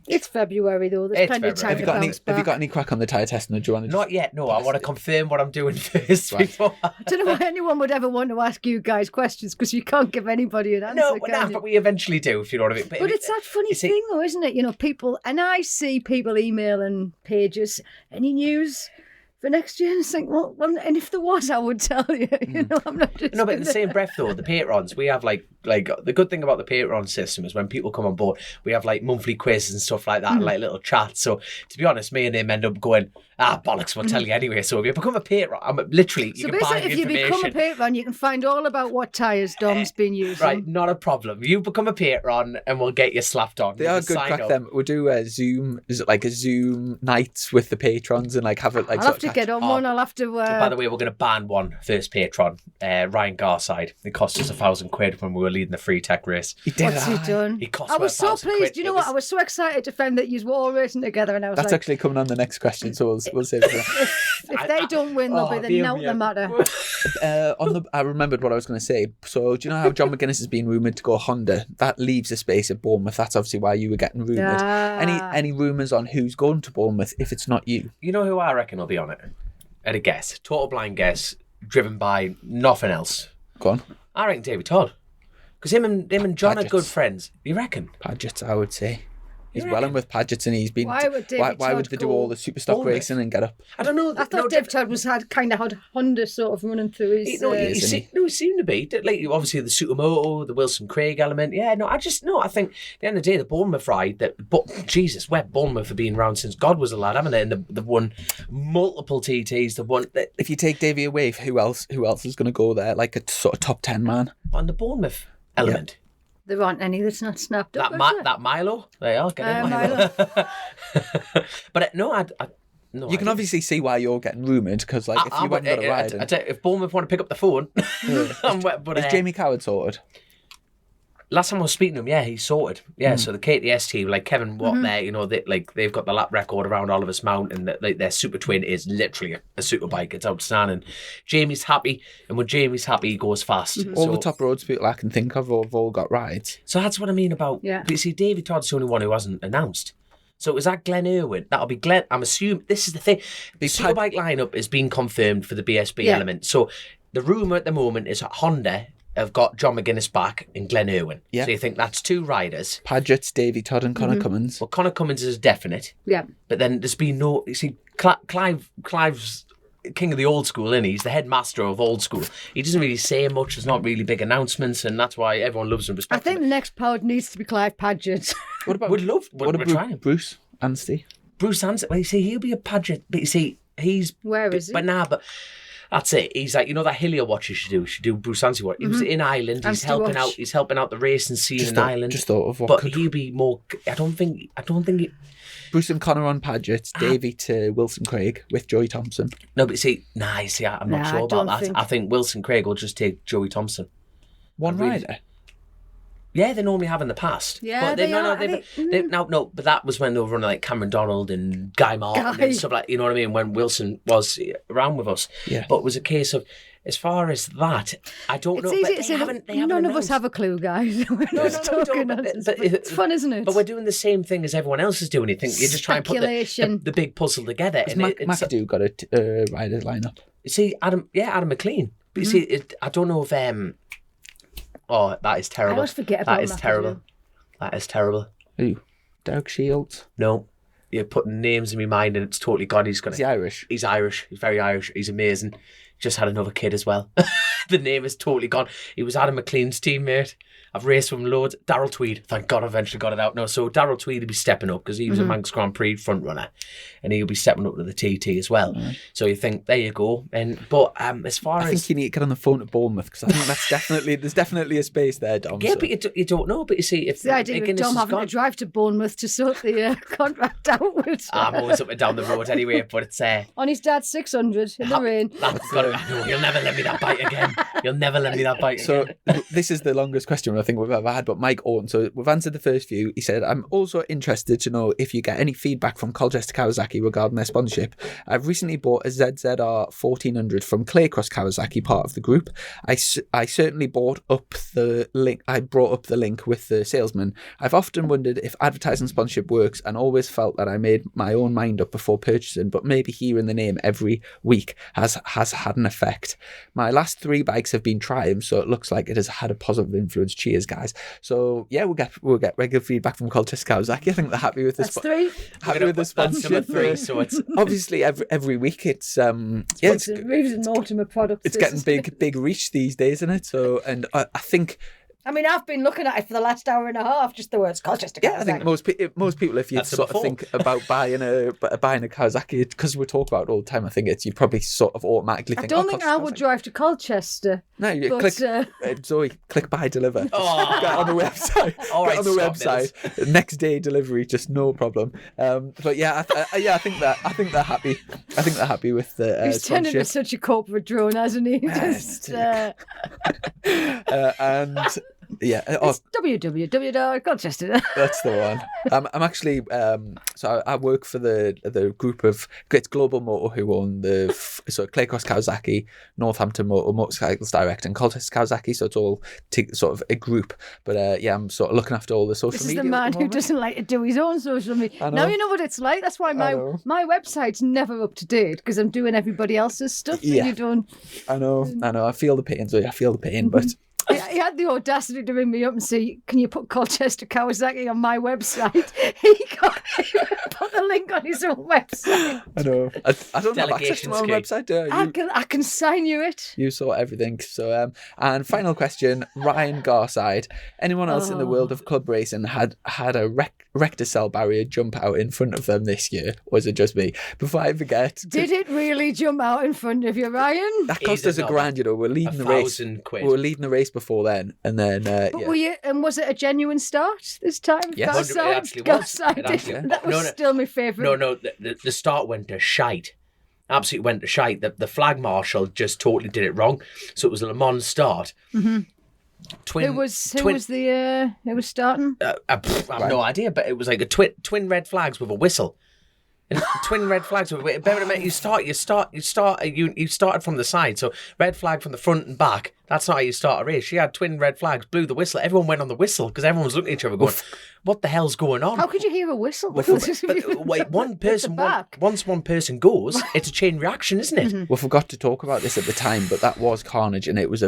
It's February though. There's It's plenty of time February. to bounce Have you got back. any crack on the tyre testing, or do you want to Not yet, no. I want to confirm what I'm doing first. Right. Before I don't know why anyone would ever want to ask you guys questions because you can't give anybody an answer. No, can you? but we eventually do, if you know what I mean. But it's that funny thing, though, isn't it? You know, people, and I see people emailing pages, any news for next year, and it's like, well, and if there was, I would tell you. You know, I'm not just. No, but in the same breath, though, the patrons, we have like the good thing about the Patreon system is when people come on board, we have like monthly quizzes and stuff like that, and like little chats. So to be honest, me and him end up going, bollocks, we'll tell you anyway. So if you become a patron, I'm literally, you So can buy basically, the if you become a information. patron, you can find all about what tyres Dom's been using. Right, not a problem. You become a patron and we'll get you slapped on. They You are just good sign crack up. them. We'll do a Zoom, is it like a Zoom night with the patrons and like have it like I'll have to get on one. I'll have to. By the way, we're going to ban one first patron, Ryan Garside. It cost us £1,000 when we were leading the free tech race. He did What's he done? He cost I was so 1,000 pleased. quid. You know what? I was so excited to find that you were all racing together, and I was That's like, actually coming on the next question, so we'll save it for that. if they don't win, they'll be the dear nout me. the matter. I remembered what I was going to say. So, do you know how John McGuinness has been rumoured to go Honda? That leaves a space at Bournemouth. That's obviously why you were getting rumoured. Ah. Any rumours on who's going to Bournemouth if it's not you? You know who I reckon will be on it? At a guess. Total blind guess, driven by nothing else. Go on. I reckon David Todd. Because him and John are Padgett's. good friends. You reckon? Padgett's, I would say. He's You well reckon? in with Padgett's, and he's been. Why would David why would Todd they do go all the super stock Bournemouth? racing and get up? I don't know. I thought Dave Todd had Honda sort of running through his. He seemed to be. Like, obviously, the Supermoto, the Wilson Craig element. Yeah, no, I think at the end of the day, the Bournemouth ride, Jesus, where Bournemouth have been around since God was a lad, haven't they? And they've won multiple TTs. They've won If you take Davey away, who else is going to go there? Like a sort of top 10 man. on the Bournemouth element. There aren't any that's not snapped up. That Milo, there you are, get in Milo. But no, no. You can obviously see why you're getting rumoured, because like if you haven't got a ride, I tell you, if Bournemouth want to pick up the phone, is Jamie Coward sorted? Last time I was speaking to him, yeah, he's sorted. Yeah, so the KTS team, like Kevin Watt there, you know, they've got the lap record around Oliver's Mount, and their Super Twin is literally a super bike. It's outstanding. Jamie's happy, and when Jamie's happy, he goes fast. All So- the top roads people I can think of have all got rides. So that's what I mean about. Yeah. But you see, David Todd's the only one who hasn't announced. So was that Glenn Irwin? That'll be Glenn. I'm assuming this is the thing. The Superbike lineup has been confirmed for the BSB element. So the rumour at the moment is that Honda have got John McGuinness back and Glenn Irwin. Yeah. So you think that's two riders. Padgett's, Davey Todd and Connor Cummins. Well, Connor Cummins is definite. Yeah. But then there's been no. You see, Clive's king of the old school, isn't he? He's the headmaster of old school. He doesn't really say much. There's not really big announcements, and that's why everyone loves him. I Respects think him. the next power needs to be Clive Padgett. What about We'd love. what We're about trying. Bruce Anstey? Bruce Hansen. Well, you see, he'll be a Padgett, but you see, he's. Where is he? But that's it. He's like, you know, that Hillier watch you should do Bruce Hansen watch. He was in Ireland. He's Anstey helping watch. out. He's helping out the racing scene in Ireland. Just thought of what but could he'll be more. I don't think. Bruce and Connor on Padgett, Davey to Wilson Craig with Joey Thompson. No, but you see, I'm not Nah, sure I about don't that. think- I think Wilson Craig will just take Joey Thompson. One really- rider. Yeah, they normally have in the past. Yeah, but they are. No, but that was when they were running like Cameron Donald and Guy Martin Guy. and stuff like, you know what I mean, when Wilson was around with us. Yeah. But it was a case of, as far as that, I don't It's know. easy but to say that they haven't none of us announced. have a clue, guys. We're No, just we talking don't, nonsense. but But it's fun, isn't it? But we're doing the same thing as everyone else is doing. You think you just try and put Speculation. the big puzzle together. Has And McAdoo got a rider lineup? you see, Adam McLean. But you see, I don't know if oh, that is terrible. I always forget about That is McAdoo. terrible. That is terrible. Who? Derek Shields. No, you're putting names in my mind, and it's totally gone. He's Is he Irish? He's Irish. He's very Irish. He's amazing. Just had another kid as well. The name is totally gone. He was Adam McLean's teammate. I've raced with him loads. Darryl Tweed. Thank God I eventually got it out. No, so Darryl Tweed will be stepping up because he was a Manx Grand Prix front runner, and he'll be stepping up to the TT as well. So you think, there you go. But as far I as think you need to get on the phone to Bournemouth, because I think there's definitely a space there, Dom. yeah, so. but you don't know. But you see, if It's the idea McGuinness of Dom is having to gone- drive to Bournemouth to sort the contract out with. I'm always up and down the road anyway. But it's On his dad's 600 in the rain. That's got to. No, he'll never let me that bite again. You'll never lend me that bike So again. this is the longest question I think we've ever had, but Mike Orton. So we've answered the first few. He said, I'm also interested to know if you get any feedback from Colchester Kawasaki regarding their sponsorship. I've recently bought a ZZR 1400 from Claycross Kawasaki, part of the group. I certainly brought up the link with the salesman. I've often wondered if advertising sponsorship works and always felt that I made my own mind up before purchasing, but maybe hearing the name every week has had an effect. My last 3 bikes have been Triumphs, so it looks like it has had a positive influence. Cheers, guys. So yeah, we'll get regular feedback from Colchester Kawasaki. I think they're happy with this. That's 3. Happy with the That's number sponsorship. 3, so it's Obviously every week it's It's Reeves and Mortimer products. it's getting big reach these days, isn't it? So, and I think, I mean, I've been looking at it for the last hour and a half, just the words Colchester Kawasaki. yeah, I think most people, if you That's sort of number 4. think about buying a Kawasaki, because we talk about it all the time, I think you probably sort of automatically I think, don't oh, think Colchester I would Kawasaki. drive to Colchester. No, you But, click, Zoe, click buy deliver. Oh. Get on the website. All Get right, on the stop, website. Next day delivery, just no problem. But yeah, I think they're happy. I think they're happy with the He's turned into sponsorship. such a corporate drone, hasn't he? Just, And yeah, it's www.colchester. that's the one. I'm actually so I work for the group of it's Global Motor, who own so Claycross Kawasaki, Northampton Motorcycles Direct, and Colchester Kawasaki. So it's all sort of a group. But yeah, I'm sort of looking after all the social This is media. the at man who moment. doesn't like to do his own social media. I know. Now you know what it's like. That's why know. my website's never up to date, because I'm doing everybody else's stuff. Yeah. And you don't. I know. I feel the pain. So I feel the pain, but. He had the audacity to ring me up and say, "Can you put Colchester Kawasaki on my website?" He put the link on his own website. I know. I don't have access to my own Delegation's key. website. Do you? I can sign you it. You sort everything. So, and final question, Ryan Garside. Anyone else in the world of club racing had a rector cell barrier jump out in front of them this year? Or was it just me? Before I forget, Did it really jump out in front of you, Ryan? that cost Easy us enough. £1,000. You know, we're leading the race. £1,000. We were leading the race before then, and then But yeah. were you? And was it a genuine start this time? Yes. It actually was. It actually- That was No, still my favourite. No, the start went to shite. Absolutely went to shite. The flag marshal just totally did it wrong. So it was a Le Mans start. Mm-hmm. Who was starting? I've no idea, but it was like a twin red flags with a whistle. And twin red flags. Bear in mind, you started from the side, so red flag from the front and back. That's not how you start a race. She had twin red flags, blew the whistle. Everyone went on the whistle because everyone was looking at each other going, "What the hell's going on?" How could you hear a whistle? But wait, one person. Once one person goes, it's a chain reaction, isn't it? We forgot to talk about this at the time, but that was carnage, and it was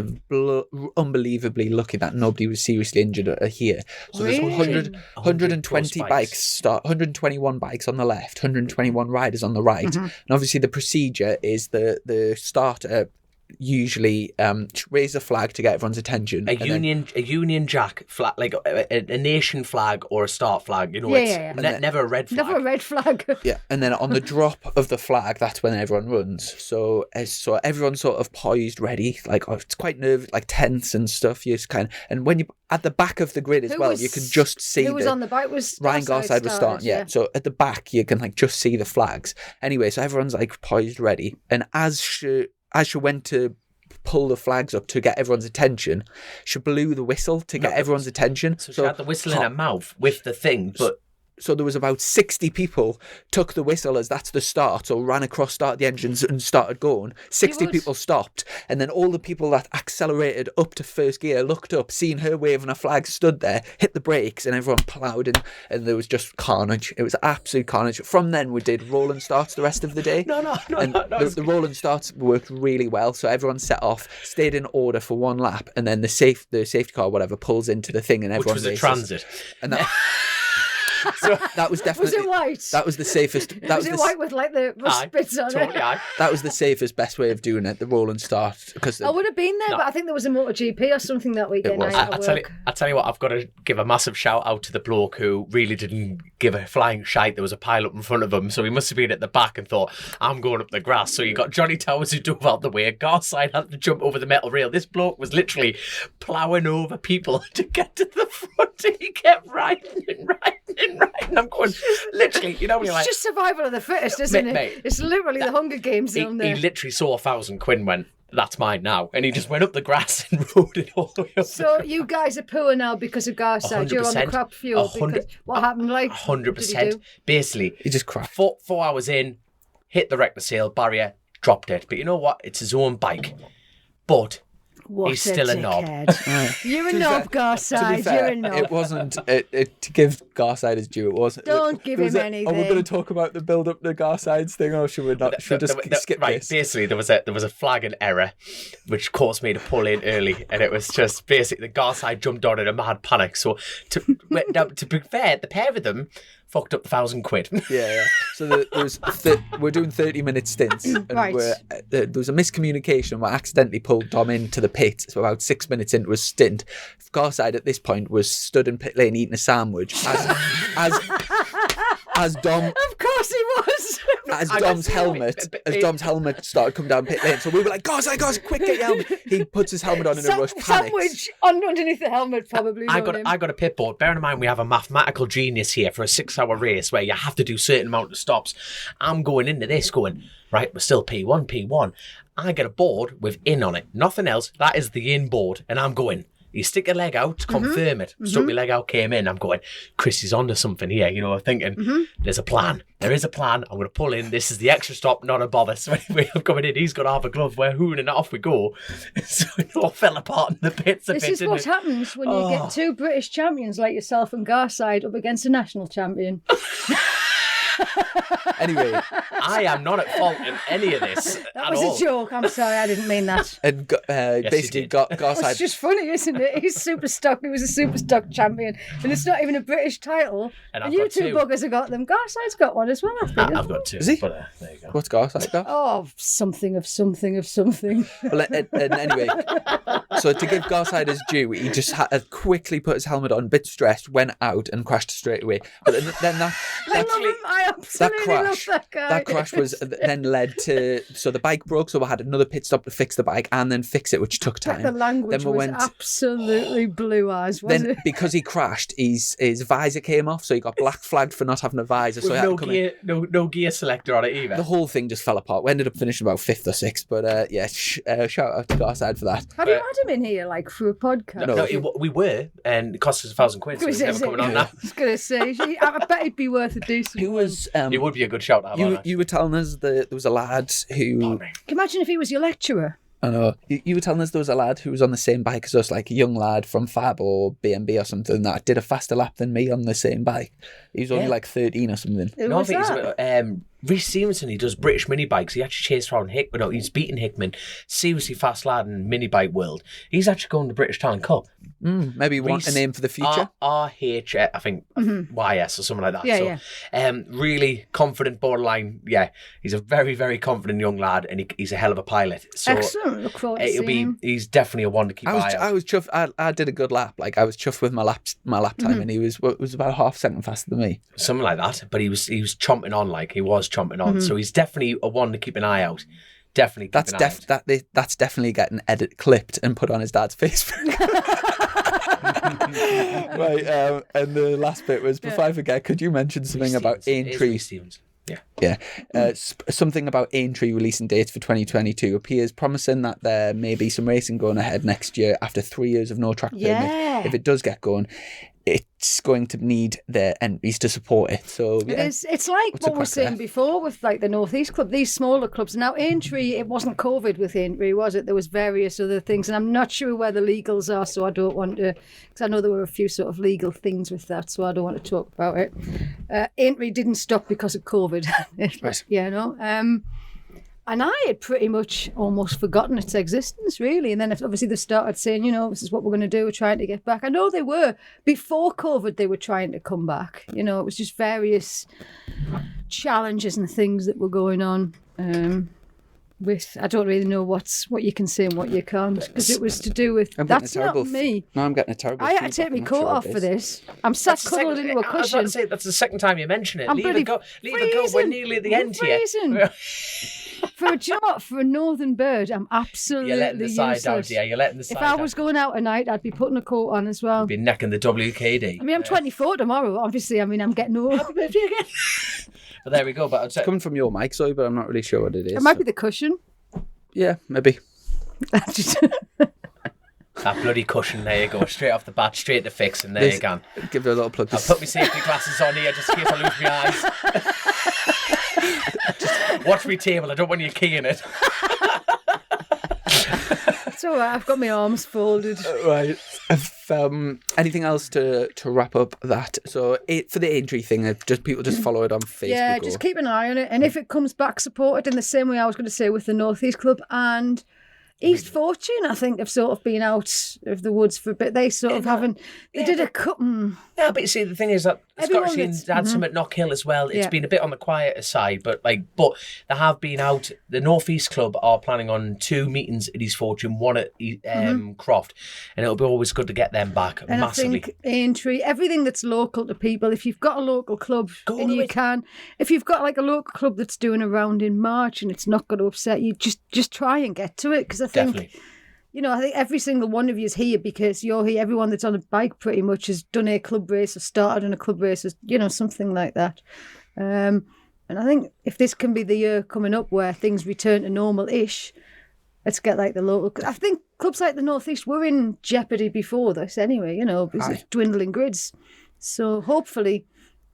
unbelievably lucky that nobody was seriously injured here. So there's Really? 120 100 bikes, 121 bikes on the left, 121 riders on the right, and obviously the procedure is the starter usually raise a flag to get everyone's attention. A Union Jack flag, like a nation flag or a start flag. You know, Yeah, it's yeah. never a red flag. Never a red flag. Yeah, and then on the drop of the flag, that's when everyone runs. So everyone's sort of poised, ready. Like it's quite nervous, like tense and stuff. You just and when you at the back of the grid as well, you can just see who was on the bike. Was Ryan Garside was starting. Yeah, so at the back you can like just see the flags. Anyway, so everyone's like poised, ready, and as she went to pull the flags up to get everyone's attention, she blew the whistle to get everyone's attention. So she had the whistle in her mouth with the thing, but So there was about 60 people took the whistle as that's the start, or ran across, started the engines and started going. 60 people stopped, and then all the people that accelerated up to first gear looked up, seen her waving a flag, stood there, hit the brakes, and everyone ploughed in, and there was just carnage. It was absolute carnage. From then we did rolling starts the rest of the day. No. The rolling starts worked really well, so everyone set off, stayed in order for one lap, and then the safety car, whatever, pulls into the thing, and which everyone was a races. transit. And that, so that was definitely Was it white? That was the safest. That was it the, white with like the spits on Totally, it? aye. That was the safest, best way of doing it. The roll and start, because I would have been there, No. but I think there was a MotoGP or something that weekend. was. night I at tell you, work. I tell you what, I've got to give a massive shout out to the bloke who really didn't give a flying shite. There was a pile up in front of him, so he must have been at the back and thought, "I'm going up the grass." So you got Johnny Towers who dove out the way. Garside had to jump over the metal rail. This bloke was literally ploughing over people to get to the front, and he kept riding. I'm going, literally, you know when you're It's like, just survival of the fittest, isn't it? Mate, It's literally the Hunger Games down he there. literally saw £1,000 went that's mine now. And he just went up the grass and rode it all the way up. So you guys are poor now because of Garside. You're on the crap fuel. Because what happened? Like 100%. Basically, He just crashed. 4 hours in, hit the rector sail barrier, dropped it. But you know what? It's his own bike. But what he's still a knob. You're a knob, To be Garside. fair, You're a knob. it wasn't to give Garside his due. It wasn't. Don't give him Are we anything. going to talk about the build up to Garside's thing, or should we not? Should we just skip right, this? basically there was a flag and error, which caused me to pull in early, and it was just basically the Garside jumped on in a mad panic. So to be fair, the pair of them fucked up £1,000. Yeah. So we're doing 30-minute stints, and Right. there was a miscommunication. We accidentally pulled Dom into the pit. So about 6 minutes into his stint, Garside at this point was stood in pit lane eating a sandwich as Dom. Of course he was. As Dom's helmet started coming down pit lane, so we were like, Garside, quick, get your helmet. He puts his helmet on in a rush, panics. Sandwich underneath the helmet, probably. I got a pit board. Bearing in mind we have a mathematical genius here for a 6-hour race where you have to do a certain amount of stops. I'm going into this going, right, we're still P1. I get a board with in on it. Nothing else. That is the in board. And I'm going, you stick your leg out to confirm it. Stuck my leg out, came in. I'm going, Chris is onto something here. You know, I'm thinking, there's a plan. There is a plan. I'm going to pull in. This is the extra stop, not a bother. So anyway, I'm coming in. He's got half a glove. We're hooning and off we go. So it all fell apart in the pits. This is what happens when you get two British champions like yourself and Garside up against a national champion. Anyway, I am not at fault in any of this That at was all. a joke. I'm sorry, I didn't mean that. and basically did. Garside. It's just funny, isn't it? He's super stock. He was a super stock champion, and it's not even a British title. And And, I've you got two two. buggers have got them. Garside's got one as well, I think. I've got 2. Is he? But, there you go. What's Garside got? Oh, something of something of something. Well, and anyway, so to give Garside his due, he just had to quickly put his helmet on, a bit stressed, went out and crashed straight away. But then I love him. I absolutely love that guy. that crash was then led to, so the bike broke, so we had another pit stop to fix the bike and then fix it, which took time. The language then we was absolutely blue eyes, wasn't then it? because he crashed, his visor came off, so he got black flagged for not having a visor. So he had to come in. no gear selector on it either. The whole thing just fell apart. We ended up finishing about 5th or 6th, but shout out to Garside for that. Have you had him in here, like, for a podcast? No. We were, and it cost us £1,000, so he's never coming on now. I was going to say, I bet he'd be worth a decent Who one. was It would be a good shout to have on. you were telling us that there was a lad who Pardon me. Can you imagine if he was your lecturer? I know you were telling us there was a lad who was on the same bike as us, like a young lad from Fab or B&B or something, that did a faster lap than me on the same bike. He was only Yeah. like 13 or something. Who No, I was think that? Rhys Stevenson, he does British mini bikes. He actually chased around Hickman. No, he's beaten Hickman. Seriously fast lad in mini bike world. He's actually going to the British Talent Cup. Maybe you want a Rhys- name for the future. RH, I think YS or something like that. Yeah, so, really confident, borderline. Yeah, he's a very, very confident young lad, and he's a hell of a pilot. So Excellent. Look forward to seeing him. he's definitely a one to keep eye I out. was chuffed. I did a good lap. Like I was chuffed with my lap time, and he was about half a second faster than me. Something like that. But he was chomping on, like he was chomping on. So he's definitely a one to keep an eye out. Definitely. That's that's definitely getting clipped and put on his dad's Facebook. Right, and the last bit was, before I forget, could you mention something about Aintree? Stevens. Yeah. Yeah, something about Aintree releasing dates for 2022 appears promising that there may be some racing going ahead next year after 3 years of no track permit. Yeah. If it does get going, it's going to need their entries to support it. So yeah, It's like What's the what we were crack saying there? before with like the North East Club, these smaller clubs. Now Aintree, it wasn't COVID with Aintree, was it? There was various other things, and I'm not sure where the legals are, so I don't want to, because I know there were a few sort of legal things with that, so I don't want to talk about it. Aintree didn't stop because of COVID, Right. you know. And I had pretty much almost forgotten its existence, really. And then obviously they started saying, you know, this is what we're going to do. We're trying to get back. I know they were. Before COVID, they were trying to come back. You know, it was just various challenges and things that were going on with, I don't really know what you can say and what you can't, because it was to do with, I'm getting that's a terrible not me. No, I'm getting a terrible. I had to take feedback. my I'm not coat sure off what for it is. this. I'm sat cuddled into a I was about cushion. to say, that's the second time you mention it. I'm Leave bloody it go. We're nearly at the end here. freezing. For a job, for a northern bird, I'm absolutely You're letting the side useless. out, yeah. You're letting the side If I out. was going out tonight, I'd be putting a coat on as well. Be necking the WKD. I mean, I'm 24 tomorrow. Obviously, I mean, I'm getting old. But there we go. But I'd say, Coming from your mic, sorry, but I'm not really sure what it is. It might be the cushion. Yeah, maybe. That bloody cushion, there you go. Straight off the bat, straight to fix, and there you go. Give it a little plug. I'll put my safety glasses on here just in case I lose my eyes. Just watch me table, I don't want you keying it. It's all right, I've got my arms folded. Right. Anything else to wrap up that? So for the injury thing, people just follow it on Facebook. Yeah, just keep an eye on it. And if it comes back, support it in the same way I was going to say with the North East Club and East Fortune, I think, have sort of been out of the woods for a bit. They sort of haven't. They did a cut. Yeah, but you see, the thing is that Everyone Scottish that's- had some at Knock Hill as well. It's Yeah. been a bit on the quieter side, but they have been out. The North East Club are planning on 2 meetings at East Fortune, one at Croft, and it'll be always good to get them back And massively. I think Aintree, everything that's local to people, if you've got a local club Go and to you it. can, if you've got like a local club that's doing a round in March and it's not going to upset you, just try and get to it. Because I think, Definitely. I think every single one of you is here because you're here. Everyone that's on a bike pretty much has done a club race or started on a club race, something like that. And I think if this can be the year coming up where things return to normal-ish, let's get like the local. I think clubs like the North East were in jeopardy before this anyway, because of dwindling grids. So hopefully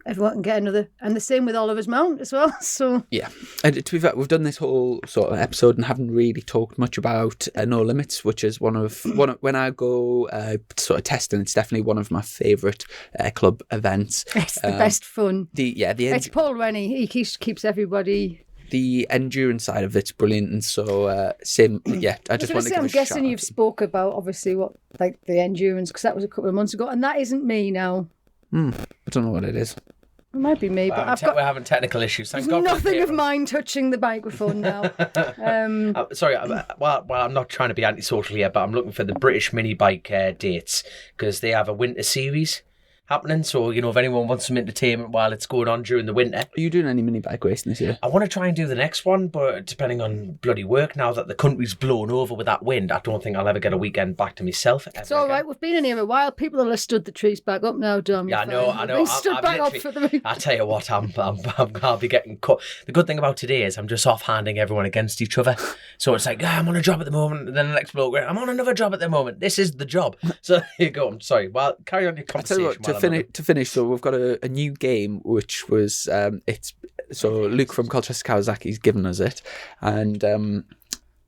everyone can get another. And the same with Oliver's Mount as well. So Yeah, and to be fair, we've done this whole sort of episode and haven't really talked much about No Limits, which is one of when I go sort of testing. It's definitely one of my favourite club events. it's the best fun. It's Paul Rennie. He keeps everybody. the endurance side of it's brilliant, and so same. Yeah, I just want to give I'm a shout guessing out you've to spoke about obviously what like the endurance because that was a couple of months ago, and that isn't me now. I don't know what it is. It might be me, but I've got We're having technical issues. Thank God. nothing of mine touching the microphone now. Sorry, well, I'm not trying to be antisocial here, but I'm looking for the British mini bike dates because they have a winter series happening. So, if anyone wants some entertainment while it's going on during the winter. Are you doing any mini bike racing this year? I want to try and do the next one, but depending on bloody work, now that the country's blown over with that wind, I don't think I'll ever get a weekend back to myself. It's all right. We've been in here a while. People have stood the trees back up now, Dom. Yeah, I know. They stood back up for the. I tell you what, I'll be getting cut. The good thing about today is I'm just offhanding everyone against each other. So it's like, I'm on a job at the moment, and then the next bloke, I'm on another job at the moment. This is the job. So there you go. I'm sorry. Well, carry on your I tell conversation. you what, to finish, so we've got a new game which was Luke from Colchester Kawasaki's given us it, and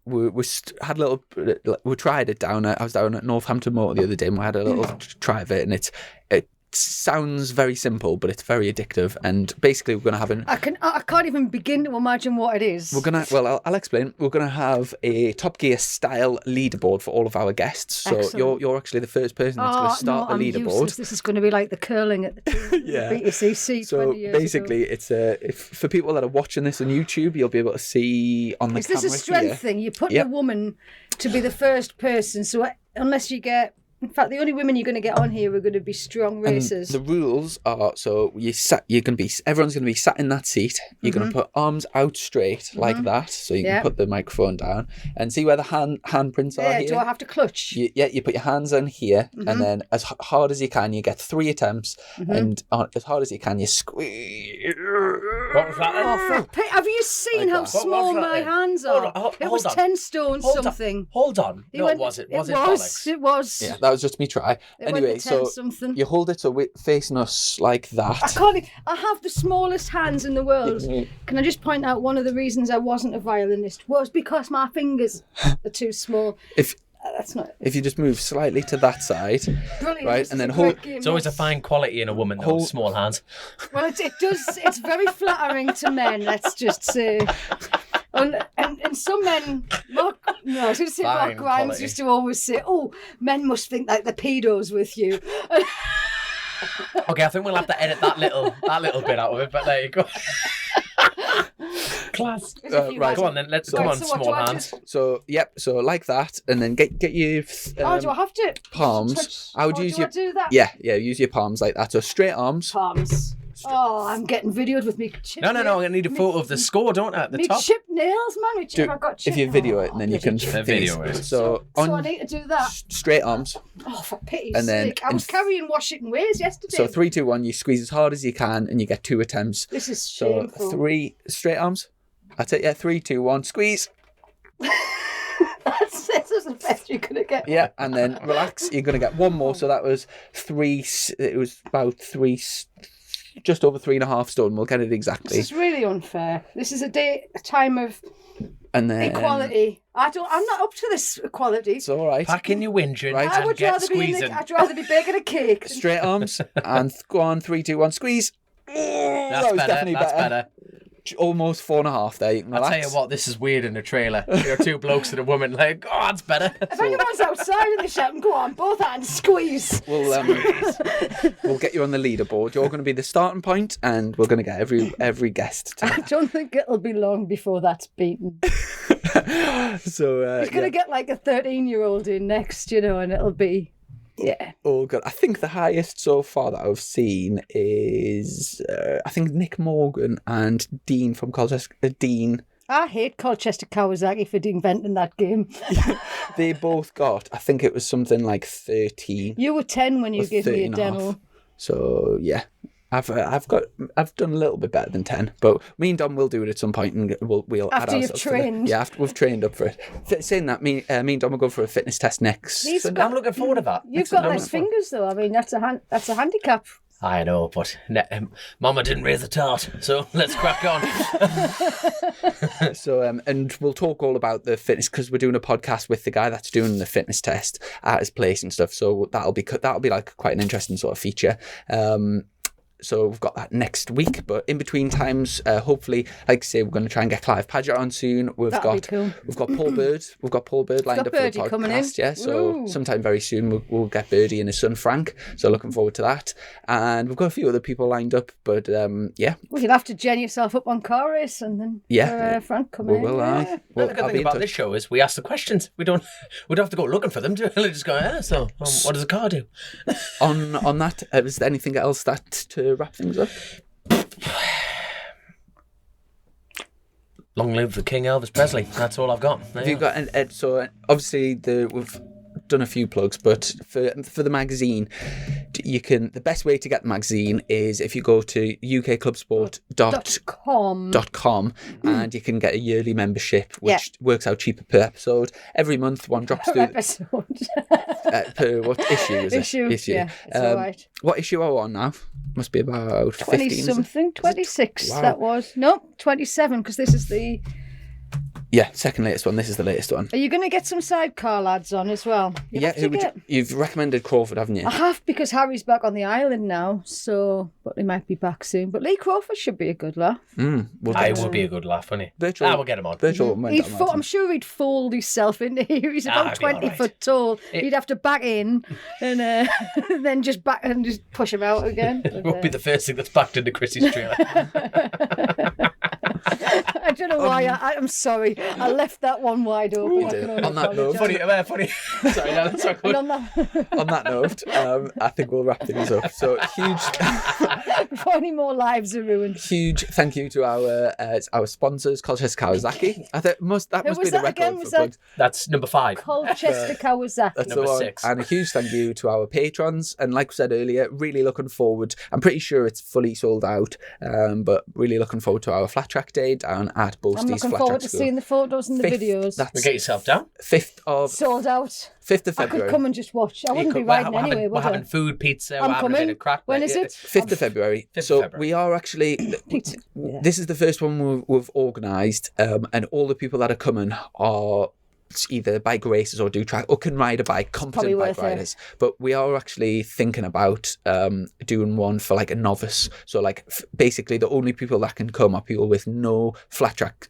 we tried it down at, I was down at Northampton Motor the other day and we had a little try of it, and it sounds very simple, but it's very addictive. And basically, we're going to have I can't even begin to imagine what it is. I'll explain. We're going to have a Top Gear style leaderboard for all of our guests. So Excellent. you're actually the first person that's going to start I'm the leaderboard. useless. This is going to be like the curling at the BTCC So 20 years basically, ago. it's for people that are watching this on YouTube, you'll be able to see on the Is camera this a strength here. thing? You're putting Yep. a woman to be the first person. So unless you get, in fact, the only women you're going to get on here are going to be strong racers. The rules are everyone's going to be sat in that seat. You're going to put arms out straight like that, so you can put the microphone down and see where the handprints are here. Do I have to clutch? You put your hands on here, and then as hard as you can, you get 3 attempts, and as hard as you can, you squeeze. What was that? Have you seen Like how that. small What was that my then? hands Hold are? on, It was hold on. 10 stone something. Hold on. He No, went- was it? It Was it was. bollocks? It was. Yeah, that was just me try. It went Anyway, to 10 so something. you hold it so we're facing us like that. I can't. I have the smallest hands in the world. Can I just point out one of the reasons I wasn't a violinist was because my fingers are too small. If That's not if you just move slightly to that side, brilliant. right, This and is then a hold- great game, It's always a this. fine quality in a woman, though, Hold- small hands. Well, it does. It's very flattering to men. Let's just say. And some men, I was going to say Mark Fine Grimes quality. used to always say, "Oh, men must think like the pedos with you." Okay, I think we'll have to edit that little bit out of it, but there you go. Class. right. Go on then, let's come on, so what do small I do? hands. so like that, and then get your Oh, do I have to palms. touch- I would oh, use do your I do that? yeah, use your palms like that. So straight arms. Palms. Oh, I'm getting videoed with me. No, I'm going to need a photo of the score, don't I, at the Me top? chipped nails, man. Me chip, I got If chipped. you video it, and then you can Video it. So So I on need to do that. straight arms. Oh, for pity's And then sake. I was carrying Washington Ways yesterday. So 3, 2, 1. You squeeze as hard as you can, and you get 2 attempts. This is So shameful. 3 straight arms. That's it. Yeah, 3, 2, 1. Squeeze. It's best you're going to get. Yeah, and then relax. You're going to get one more. So that was it was about just over 3.5 stone. We'll get it exactly. This is really unfair. This is a time of And then equality. I'm not up to this equality. It's all right. Pack in your whinging Right. I and would get rather squeezing. I'd rather be baking a cake. Straight arms and go on. 3, 2, 1. Squeeze. That's better. That's better. Almost 4.5 there. You can I'll relax. tell you what, this is weird in a trailer. You're two blokes and a woman like, oh, that's better. If anyone's outside in the shop, go on, both hands, squeeze. We'll get you on the leaderboard. You're going to be the starting point, and we're going to get every guest. I don't think it'll be long before that's beaten. So He's going to get like a 13-year-old in next, and it'll be, yeah. Oh god, I think the highest so far that I've seen is I think Nick Morgan and Dean from Colchester. Dean. I hate Colchester Kawasaki for inventing that game. They both got, I think it was something like 13. You were 10 when you or gave me a 13.5. demo. So yeah, I've done a little bit better than 10, but me and Dom will do it at some point, and we'll add After you've ourselves to the- trained. Yeah, after we've trained up for it. Saying that, me and Dom will go for a fitness test next. He's Sunday. I'm looking forward to that. You've got nice fingers, though. I mean, that's a handicap. I know, but Mama didn't raise the tart, so let's crack on. So, and we'll talk all about the fitness because we're doing a podcast with the guy that's doing the fitness test at his place and stuff. So that'll be like quite an interesting sort of feature. So we've got that next week, but in between times, hopefully, like I say, we're going to try and get Clive Padgett on soon. We've got Paul Bird. We've got Paul Bird lined up for the Birdie coming in. podcast. Yeah, so Woo. sometime very soon we'll get Birdie and his son Frank. So looking forward to that. And we've got a few other people lined up, but yeah. Well, you'll have to gen yourself up on car race and then Frank come in. Well, Yeah. well, The good I'll thing be in about touch. this show is we ask the questions. We don't have to go looking for them. We'll just go, what does a car do? On that, is there anything else to wrap things up? Long live the King Elvis Presley. That's all I've got. Have you got so obviously we've done a few plugs, but for the magazine, the best way to get the magazine is if you go to UKCLUBSPORT.com and you can get a yearly membership, which works out cheaper per episode. Every month one drops through per what issue is it? Issue. Yeah, it's all right. What issue are we on now? Must be about 20 15, something, 26 Wow. that was. No, 27 because this is the... Yeah, second latest one. This is the latest one. Are you going to get some sidecar lads on as well? You've recommended Crawford, haven't you? I have, because Harry's back on the island now, but he might be back soon. But Lee Crawford should be a good laugh. It would be a good laugh, wouldn't he? We'll get him on. I'm sure he'd fold himself into here. He's about he'd be 20 all right. foot tall. He'd have to back in and then just back and just push him out again. It won't be the first thing that's backed into Chrissy's trailer. I don't know why. I'm sorry. I left that one wide open. I can only On that note, apologise. funny. Sorry, that's not good. And on on that note, I think we'll wrap things up. So before any more lives are ruined. huge thank you to our sponsors, Colchester Kawasaki. I think that Who must was be the that again? record Was for plugs. That's number 5. Colchester Kawasaki. That's Number the one. 6. And a huge thank you to our patrons. And like we said earlier, really looking forward. I'm pretty sure it's fully sold out, but really looking forward to our flat track day down at I'm Bolstead's looking Flat forward Track to School. seeing the photos and the videos. That's Get yourself down. 5th of Sold out. 5th of I could February. come and just watch. I wouldn't be riding anyway, We're would having I? food, pizza, I'm we're having a bit coming. of crack. When is it? 5th of February. 5th of So February. we are actually, Pizza. Yeah. this is the first one we've organised, and all the people that are coming are either bike racers or do track or can ride a bike, competent Probably bike worth it. riders. But we are actually thinking about doing one for like a novice. So like basically the only people that can come are people with no flat track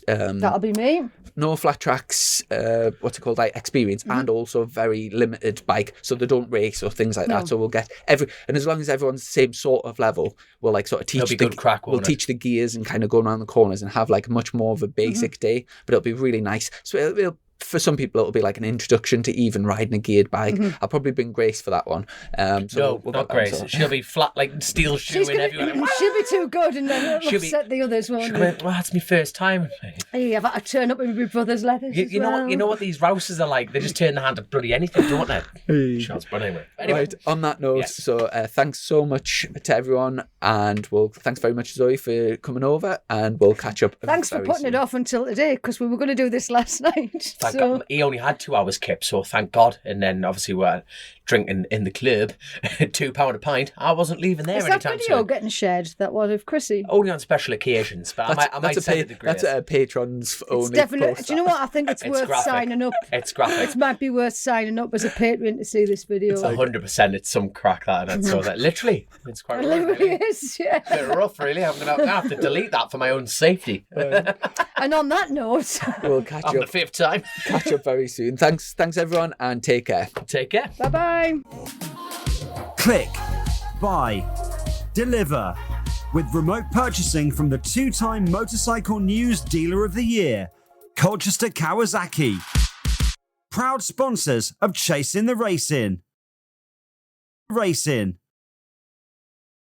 That'll be me. no flat tracks like experience, Mm-hmm. and also very limited bike, so they don't race or things like that. So we'll get and as long as everyone's the same sort of level, we'll like sort of teach It'll be good crack, we'll won't it? teach the gears and kind of go around the corners and have like much more of a basic Mm-hmm. day, but it'll be really nice. So it'll for some people it'll be like an introduction to even riding a geared bike. Mm-hmm. I'll probably bring Grace for that one. So No, we'll not get that Grace. sorted. She'll be flat like steel She's shoeing everywhere. she'll be too good, and then it'll She'll be- upset the others, won't She'll it? be, well, that's my first time. Hey, I've had to turn up in my brother's leathers. You know what these rouses are like? They just turn the hand to bloody anything, don't they? Shots, but anyway. Right, on that note, Yes. so thanks so much to everyone, and thanks very much, Zoe, for coming over, and we'll catch up. Thanks for very putting soon. it off until today, because we were going to do this last night. He only had 2 hours kip, so thank God. And then obviously we're drinking in the club, £2 a pint. I wasn't leaving there Is that anytime video soon. getting shared? That one of Chrissy? Only on special occasions, but I might send it to Grace. That's a Patron's only. It's definitely. post Do you know what? I think it's worth graphic. signing up. It's graphic. It might be worth signing up as a Patreon to see this video. It's 100%. It's some crack that, and so that literally, it's quite It rough, literally really. is, yeah. A bit rough, really. I'm gonna have to delete that for my own safety. And on that note, We'll catch On you the up. 5th time. Catch up very soon. Thanks everyone, and take care. Take care. bye bye. Click, buy, deliver. With remote purchasing from the 2-time Motorcycle News Dealer of the Year, Colchester Kawasaki. Proud sponsors of Chasing the Racing.